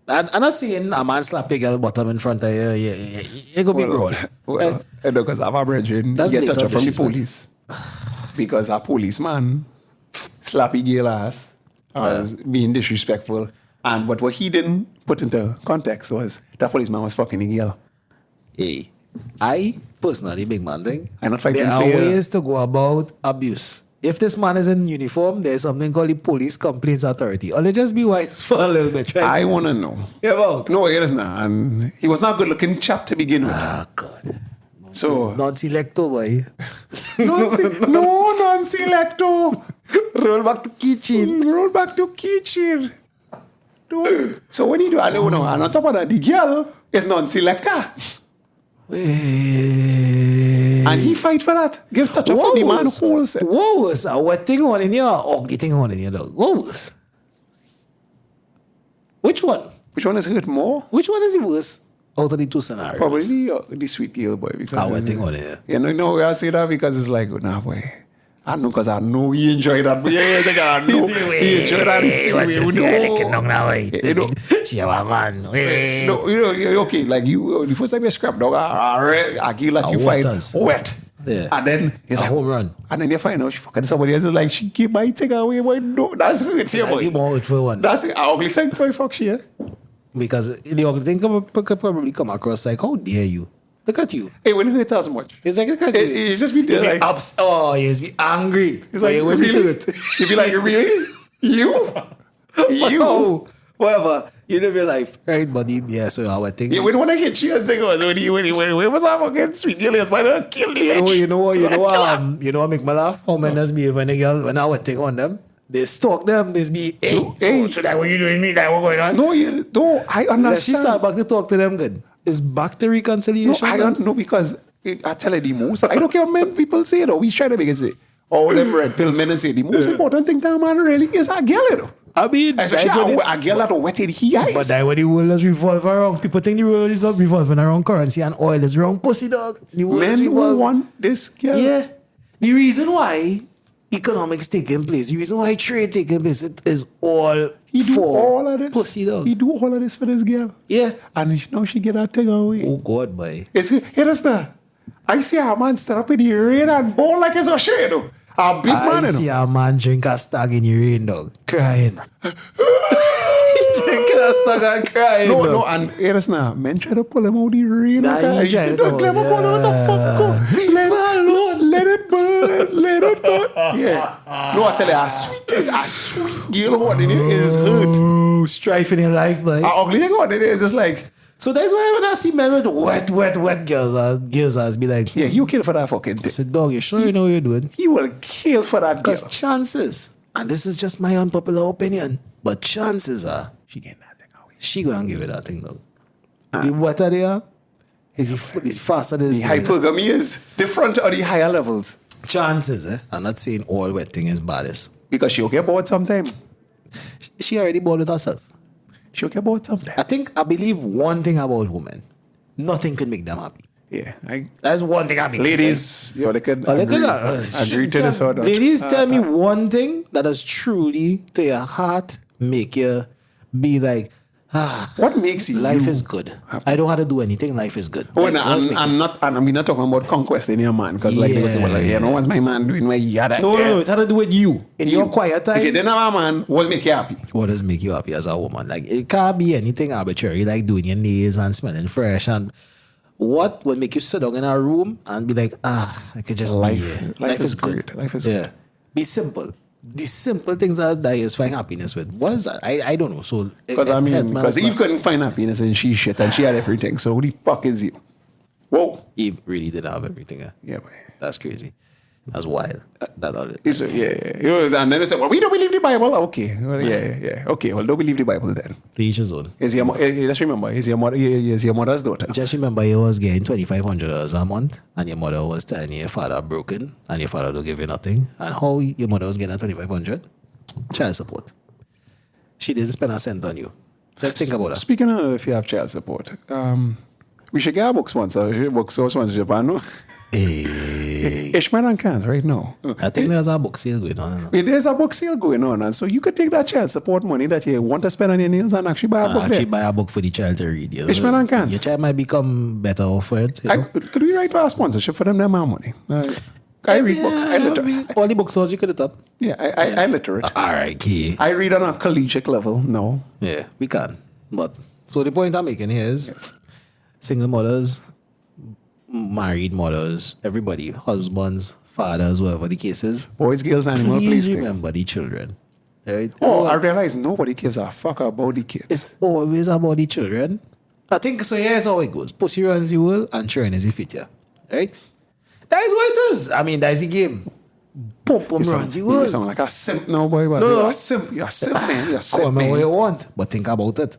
[SPEAKER 2] I'm not saying a man slap a girl bottom in front of you. You go big roll.
[SPEAKER 1] Well, because I have a brethren get touched from the police. Because a policeman slap a girl ass as being disrespectful. But what he didn't put into context was that policeman was fucking a girl.
[SPEAKER 2] Hey, I personally, big man thing.
[SPEAKER 1] I'm not fighting
[SPEAKER 2] there are
[SPEAKER 1] fair.
[SPEAKER 2] ways to go about abuse. If this man is in uniform, there's something called the Police Complaints Authority. Or just be wise for a little bit, right?
[SPEAKER 1] I want to know.
[SPEAKER 2] Yeah, about.
[SPEAKER 1] No, it is not. And he was not a good-looking chap to begin with.
[SPEAKER 2] Ah, God.
[SPEAKER 1] So
[SPEAKER 2] Non-selecto, boy.
[SPEAKER 1] non-selecto.
[SPEAKER 2] Roll back to kitchen.
[SPEAKER 1] Roll back to kitchen. So when you do alone, and on top of that, the girl is non-selector. And he fight for that. Give touch up for the man who holds it.
[SPEAKER 2] What was what thing on in here? Ugly thing on in here, dog. What was? Which one?
[SPEAKER 1] Which one is hurt more?
[SPEAKER 2] Which one is the worst out of the two scenarios?
[SPEAKER 1] Probably the sweet girl boy. Because
[SPEAKER 2] what thing on here?
[SPEAKER 1] You know, I say that because it's like, nah, boy. I know because I know he enjoyed that. But yeah, I know he enjoyed that.
[SPEAKER 2] She have a man.
[SPEAKER 1] No, okay, like you, the first time you scrap dog, I give like you find wet.
[SPEAKER 2] Yeah.
[SPEAKER 1] And then it's like
[SPEAKER 2] home run.
[SPEAKER 1] And then you find out she fucking somebody else is like, she keep my thing away, boy. No, that's who it's here, boy.
[SPEAKER 2] That's more for one.
[SPEAKER 1] That's the ugly thing, boy, fuck she,
[SPEAKER 2] Because the ugly thing could probably come across like, how dare you? Look at you.
[SPEAKER 1] Hey, when it as much.
[SPEAKER 2] It's like, look at you.
[SPEAKER 1] It's just be there like...
[SPEAKER 2] Yes, be angry.
[SPEAKER 1] It's like, really? You be like, really? You? You?
[SPEAKER 2] Whatever. You live your life. Right, buddy? Yeah, so I think...
[SPEAKER 1] Yeah, when I hit you, I think it was when was I fucking sweet girl? Why did I kill the bitch?
[SPEAKER 2] You know what make me laugh? How men does be when I would think on them? They stalk them. They be, so that what you doing me? That what going on?
[SPEAKER 1] No, I understand.
[SPEAKER 2] She start back to talk to them good. It's back to reconciliation.
[SPEAKER 1] No, I don't know because I tell you the most. I don't care what men people say though. We try to make it say, all them red pill men and say the most important thing to a man really is a girl, you know.
[SPEAKER 2] I mean,
[SPEAKER 1] especially a girl that wetted he eyes.
[SPEAKER 2] But that when the world is revolving around, people think the world is revolving around currency and oil is wrong pussy dog.
[SPEAKER 1] Men who want this girl.
[SPEAKER 2] Yeah. The reason why economics taking place, the reason why trade taking place, it is all
[SPEAKER 1] he do
[SPEAKER 2] for
[SPEAKER 1] all of this.
[SPEAKER 2] Pussy dog.
[SPEAKER 1] He do all of this for this girl.
[SPEAKER 2] Yeah.
[SPEAKER 1] And now she get that thing away.
[SPEAKER 2] Oh God, boy.
[SPEAKER 1] It's good. Hear us now. I see a man stand up in the rain and ball like it's a shade, though. A big man,
[SPEAKER 2] I see a man drink a stag in the rain, dog. Crying. Drinking a stag and crying.
[SPEAKER 1] No, and hear us now. Men try to pull him out the rain. He said, don't let him go. What the fuck go? Let it burn. Let it burn. Yeah. No, I tell you, a sweet girl what it is hurt.
[SPEAKER 2] Oh, strife in your life, boy.
[SPEAKER 1] A ugly thing what it is just like.
[SPEAKER 2] So that's why when I see men with wet girls, be like,
[SPEAKER 1] yeah, he'll kill for that fucking thing.
[SPEAKER 2] I said, dog, you sure you know what you're doing?
[SPEAKER 1] He will kill for that girl.
[SPEAKER 2] Because chances, and this is just my unpopular opinion, but chances are
[SPEAKER 1] she getting that thing away.
[SPEAKER 2] She gonna give it that thing, dog. The wetter they are, is faster than
[SPEAKER 1] the hypergamy is different on the higher levels.
[SPEAKER 2] Chances, I'm not saying all wet thing is baddest.
[SPEAKER 1] Because she'll get bored sometime.
[SPEAKER 2] She already bored with herself.
[SPEAKER 1] She'll get bored sometime.
[SPEAKER 2] I believe one thing about women, nothing can make them happy.
[SPEAKER 1] Yeah.
[SPEAKER 2] That's one thing I believe.
[SPEAKER 1] Ladies, they can agree to this or that.
[SPEAKER 2] Ladies, tell me one thing that is truly to your heart make you be like,
[SPEAKER 1] what makes you
[SPEAKER 2] life is good. Happy. I don't have to do anything. Life is good.
[SPEAKER 1] Oh, like, I'm not talking about conquesting your man because like they go say, well, like, what's my man doing? My yada.
[SPEAKER 2] No, it had to do with you in your quiet time.
[SPEAKER 1] If you didn't have a man, what make you happy?
[SPEAKER 2] What does make you happy as a woman? Like it can't be anything arbitrary, like doing your nails and smelling fresh. And what would make you sit down in a room and be like, I could just
[SPEAKER 1] life.
[SPEAKER 2] Be here.
[SPEAKER 1] Life is good. Life is good.
[SPEAKER 2] Be simple. The simple things that you find happiness with. What is that? I don't know. So
[SPEAKER 1] because Eve couldn't find happiness and she shit and she had everything. So who the fuck is you? Whoa.
[SPEAKER 2] Eve really did have everything.
[SPEAKER 1] Yeah, boy.
[SPEAKER 2] That's crazy. That's wild. That all it
[SPEAKER 1] It's, and then they say, well, we don't believe the Bible. Okay. Well, yeah. Okay, well, don't believe the Bible then.
[SPEAKER 2] each his own.
[SPEAKER 1] Just remember, is your mother's daughter.
[SPEAKER 2] Just remember you was getting $2,500 a month and your mother was telling you your father broken and your father don't give you nothing. And how your mother was getting $2,500? Child support. She didn't spend a cent on you. Just think about that.
[SPEAKER 1] Speaking of if you have child support, we should get a book sponsor. Book sponsorship, I know.
[SPEAKER 2] Hey.
[SPEAKER 1] Ishmael and Cans right now.
[SPEAKER 2] I think there's a book sale going on.
[SPEAKER 1] There's a book sale going on, and so you could take that child support money that you want to spend on your nails and actually buy a book.
[SPEAKER 2] Actually buy a book for the child to read. You know?
[SPEAKER 1] Ishmael and Cans.
[SPEAKER 2] Your child might become better off for it. You know?
[SPEAKER 1] Could we write for a sponsorship for them more money? I read books. I literate.
[SPEAKER 2] All the bookstores you could have up.
[SPEAKER 1] Yeah, I literate.
[SPEAKER 2] All right, key.
[SPEAKER 1] I read on a collegiate level. No.
[SPEAKER 2] Yeah, we can. But so the point I'm making here is single mothers, married mothers, everybody, husbands, fathers, whatever the case is.
[SPEAKER 1] Boys, girls, animal,
[SPEAKER 2] Please
[SPEAKER 1] please
[SPEAKER 2] remember the children. Right?
[SPEAKER 1] Oh, I realize nobody gives a fuck about the kids.
[SPEAKER 2] It's always about the children. I think so. Here's how it goes: pussy runs the world, and children is the fit. Yeah, right. That is what it is. I mean, that's the game. Pump runs the world.
[SPEAKER 1] You sound like a simp now, boy.
[SPEAKER 2] No.
[SPEAKER 1] You're a simp, man. You're a simp,
[SPEAKER 2] Come on, what
[SPEAKER 1] man.
[SPEAKER 2] you want, but think about it.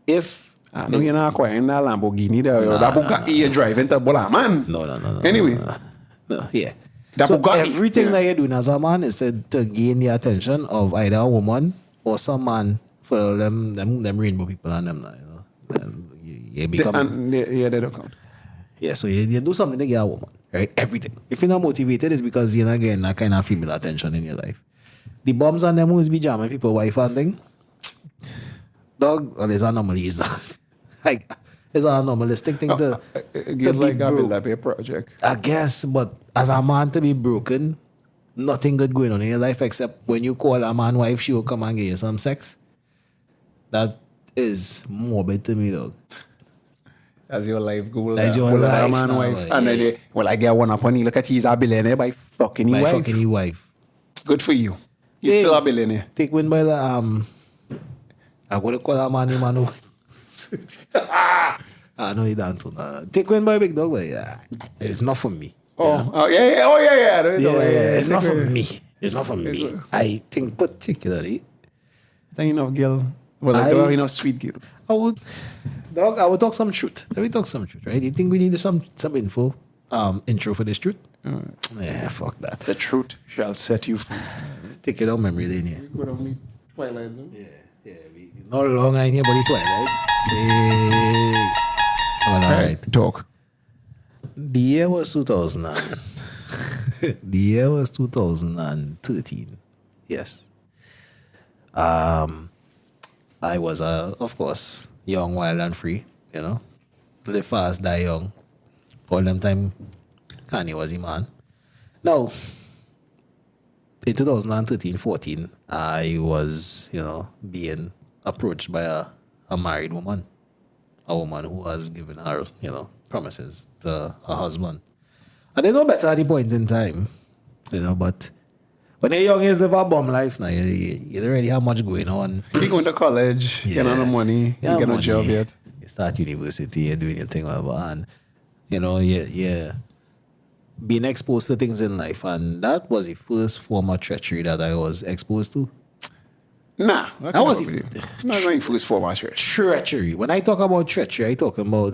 [SPEAKER 2] If
[SPEAKER 1] I know you're not acquiring that Lamborghini there. That Bugatti you're driving to Bola, man.
[SPEAKER 2] No.
[SPEAKER 1] Anyway.
[SPEAKER 2] No, yeah.
[SPEAKER 1] That
[SPEAKER 2] So
[SPEAKER 1] Bugatti.
[SPEAKER 2] everything that you're doing as a man is to gain the attention of either a woman or some man for them rainbow people and them. You know, you become
[SPEAKER 1] They don't count.
[SPEAKER 2] yeah. So you do something to get a woman, right? Everything. If you're not motivated, it's because you're not getting that kind of female attention in your life. The bombs and them who's be jamming people wife and thing. Dog, well, it's anomalies. Like it's a normalistic thing to
[SPEAKER 1] It's
[SPEAKER 2] be
[SPEAKER 1] like a
[SPEAKER 2] broke.
[SPEAKER 1] build-up a project.
[SPEAKER 2] I guess, but as a man to be broken, nothing good going on in your life except when you call a man wife, she will come and give you some sex. That is morbid to me, dog.
[SPEAKER 1] As your life goal.
[SPEAKER 2] That's your
[SPEAKER 1] Well,
[SPEAKER 2] life
[SPEAKER 1] a man
[SPEAKER 2] now,
[SPEAKER 1] wife.
[SPEAKER 2] yeah.
[SPEAKER 1] And then I get one up on you. Look at he's a billionaire by fucking his
[SPEAKER 2] My
[SPEAKER 1] wife.
[SPEAKER 2] fucking your wife.
[SPEAKER 1] Good for you. He's
[SPEAKER 2] Hey.
[SPEAKER 1] still a billionaire.
[SPEAKER 2] Take win by the I'm gonna call a man Emmanuel. I know he don't know. Take win by big dog, but yeah, it's not for me.
[SPEAKER 1] Oh yeah.
[SPEAKER 2] It's not for me. It's not for me. I think particularly
[SPEAKER 1] Thank enough, girl. Well,
[SPEAKER 2] I-
[SPEAKER 1] there are enough sweet girls.
[SPEAKER 2] I would talk some truth. Let me talk some truth, right? You think we need some info, intro for this truth? Yeah, fuck that.
[SPEAKER 1] The truth shall set you free.
[SPEAKER 2] Take it out memory lane here.
[SPEAKER 1] Good on me. Twilight Zone.
[SPEAKER 2] Yeah. We no longer in here, but it's Twilight. Hey. All right.
[SPEAKER 1] Talk.
[SPEAKER 2] The year was 2000. The year was 2013. Yes. I was, of course, young, wild, and free. You know, live fast, die young. All them time, Kanye was the man. Now, in 2013-14, I was, being approached by a married woman, a woman who was given her, promises to her husband. I didn't know better at the point in time, but when you're young, you live a bum life now. You don't really have much going on.
[SPEAKER 1] You going to college, you get no money, you get no job yet.
[SPEAKER 2] You start university, you're doing your thing, whatever, and yeah, being exposed to things in life, and that was the first form of treachery that I was exposed to.
[SPEAKER 1] Nah,
[SPEAKER 2] That was
[SPEAKER 1] not going first for my church.
[SPEAKER 2] Treachery. When I talk about treachery, I talk about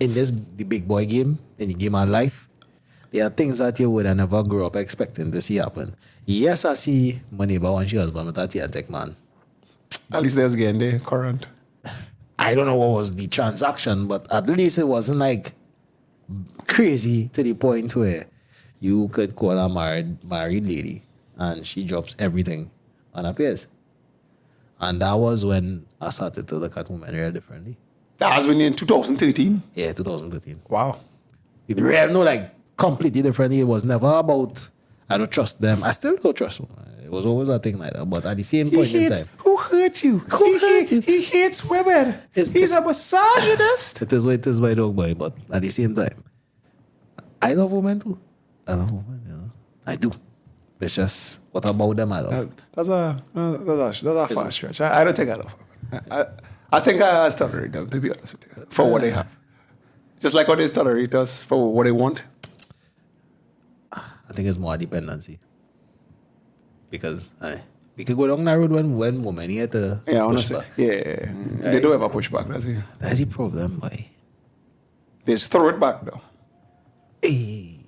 [SPEAKER 2] in the big boy game, in the game of life, there are things that you would have never grow up expecting to see happen. Yes, I see my neighbor when she was born with that tech man.
[SPEAKER 1] At least they was getting the current.
[SPEAKER 2] I don't know what was the transaction, but at least it wasn't like crazy to the point where you could call a married lady and she drops everything on her peers. And that was when I started to look at women very differently.
[SPEAKER 1] That was when in 2013.
[SPEAKER 2] Yeah, 2013.
[SPEAKER 1] Wow.
[SPEAKER 2] It really like completely differently. It was never about I don't trust them. I still don't trust them. It was always a thing like that. But at the same point in time,
[SPEAKER 1] Who hurt you? Who hurt you? He hates women. He's a misogynist.
[SPEAKER 2] it is what it is, my dog boy. But at the same time, I love women too. I love women. I do. It's just what about them I love.
[SPEAKER 1] That's a fast stretch. I don't think I love women. I think I tolerate them, to be honest with you, for what they have. Just like how they tolerate us for what they want.
[SPEAKER 2] I think it's more dependency. Because we could go down that road when women here to push back.
[SPEAKER 1] Yeah. They don't ever push back, that's it.
[SPEAKER 2] That's the problem, boy.
[SPEAKER 1] They just throw it back, though.
[SPEAKER 2] Hey.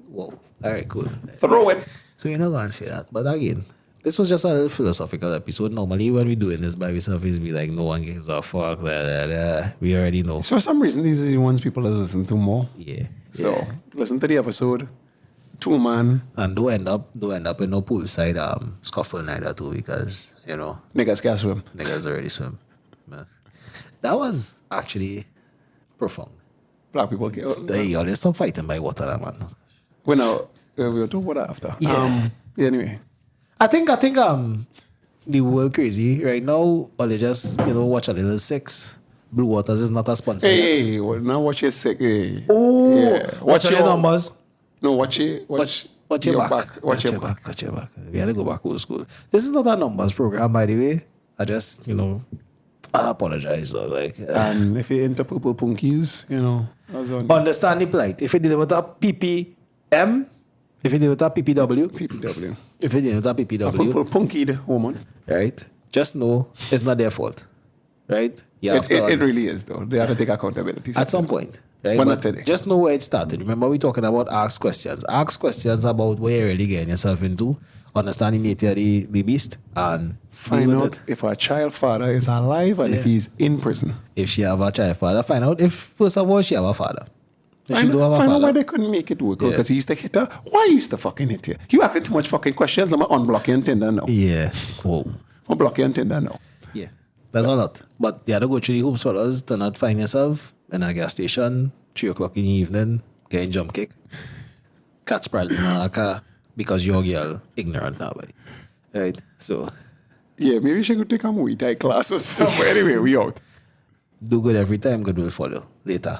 [SPEAKER 2] Whoa. All right, cool.
[SPEAKER 1] Throw it.
[SPEAKER 2] So you're not going to say that. But again, this was just a little philosophical episode. Normally, when we're doing this by ourselves, it's be like, no one gives a fuck. We already know.
[SPEAKER 1] So for some reason, these are the ones people listen to more.
[SPEAKER 2] Yeah.
[SPEAKER 1] So listen to the episode. 2 man.
[SPEAKER 2] And don't end up in no poolside scuffle neither too, because, you know.
[SPEAKER 1] Niggas can't swim.
[SPEAKER 2] Niggas already swim. Yeah. That was actually profound.
[SPEAKER 1] Black people can't.
[SPEAKER 2] They stop fighting by water, man.
[SPEAKER 1] We'll talk about that after.
[SPEAKER 2] Yeah.
[SPEAKER 1] Anyway.
[SPEAKER 2] I think the world crazy right now, or they just, watch a little Six. Blue Waters is not a sponsor.
[SPEAKER 1] Hey, well, now watch your sick. Hey.
[SPEAKER 2] Oh, yeah. Watch your numbers.
[SPEAKER 1] No, watch your back.
[SPEAKER 2] Watch your back. We had to go back old school. This is not a numbers program, by the way. I just, I apologize.
[SPEAKER 1] And if you're into purple punkies,
[SPEAKER 2] understand the plight. If you did it with a PPM, if you did it with a PPW. If you did it with a PPW.
[SPEAKER 1] A purple punkied woman.
[SPEAKER 2] Right? Just know it's not their fault. Right?
[SPEAKER 1] It really is, though. They have to take accountability.
[SPEAKER 2] At some point. Right?
[SPEAKER 1] But not today.
[SPEAKER 2] Just know where it started. Remember, we're talking about ask questions. Ask questions about where you're really getting yourself into, understanding the nature of the beast, and
[SPEAKER 1] find out if our child father is alive and if he's in prison.
[SPEAKER 2] If she have a child father, find out if, first of all, she have a father. If she do have a
[SPEAKER 1] find
[SPEAKER 2] father.
[SPEAKER 1] out why they couldn't make it work. Because he used to hit her. Why you used to fucking hit you? You asking too much fucking questions. I'm going to unblock you and Tinder now.
[SPEAKER 2] Yeah. Whoa.
[SPEAKER 1] Unblock you and Tinder now.
[SPEAKER 2] Yeah. That's a lot. But you have to go through the hoops for us to not find yourself in a gas station, 3 o'clock in the evening, getting jump kick. Cat sprawling in a car because you're girl ignorant now, boy. Right? So.
[SPEAKER 1] Yeah, maybe she could take a Muay Thai class or something. Anyway, we out.
[SPEAKER 2] Do good every time, good will follow. Later.